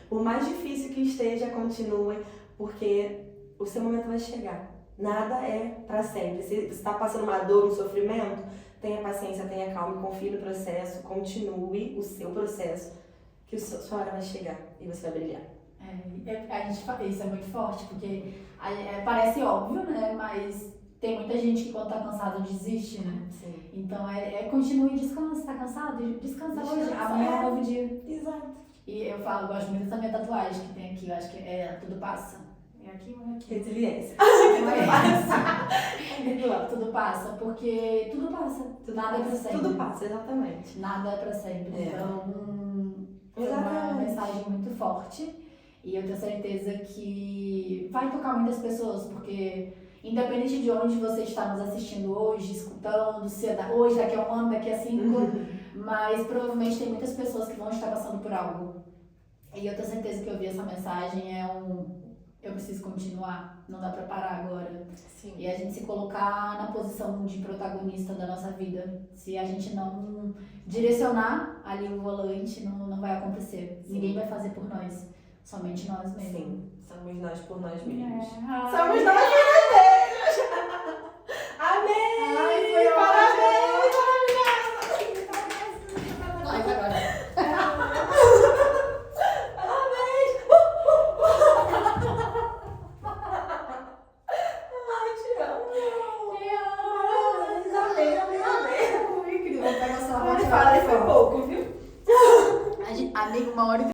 Por mais difícil que esteja, continuem, porque o seu momento vai chegar. Nada é para sempre. Se você está passando uma dor, um sofrimento, tenha paciência, tenha calma, confie no processo, continue o seu processo, que a sua hora vai chegar e você vai brilhar. Isso é muito forte, porque parece óbvio, né? Mas tem muita gente que quando tá cansado desiste, né? Sim. Então continue e descansa, tá cansado? Descansa hoje, amanhã é um novo dia. Exato. E eu gosto muito da minha tatuagem que tem aqui, eu acho que tudo passa. É aqui ou é aqui? Resiliência. Tudo passa, porque tudo passa. Nada é pra sempre. Tudo passa, exatamente. Nada é pra sempre. Então, foi uma Exatamente. mensagem muito forte. E eu tenho certeza que vai tocar muitas pessoas, porque independente de onde você está nos assistindo hoje, escutando, se é hoje, daqui a um ano, daqui a 5, mas provavelmente tem muitas pessoas que vão estar passando por algo. E eu tenho certeza que ouvir essa mensagem eu preciso continuar, não dá pra parar agora. Sim. E a gente se colocar na posição de protagonista da nossa vida. Se a gente não direcionar ali o volante, não vai acontecer. Sim. Ninguém vai fazer por nós, somente nós mesmos. Sim, somos nós por nós mesmos. Somos nós por nós mesmos! Amém! Ai, foi parabéns! Maravilhosa! Amiga, 1 hora e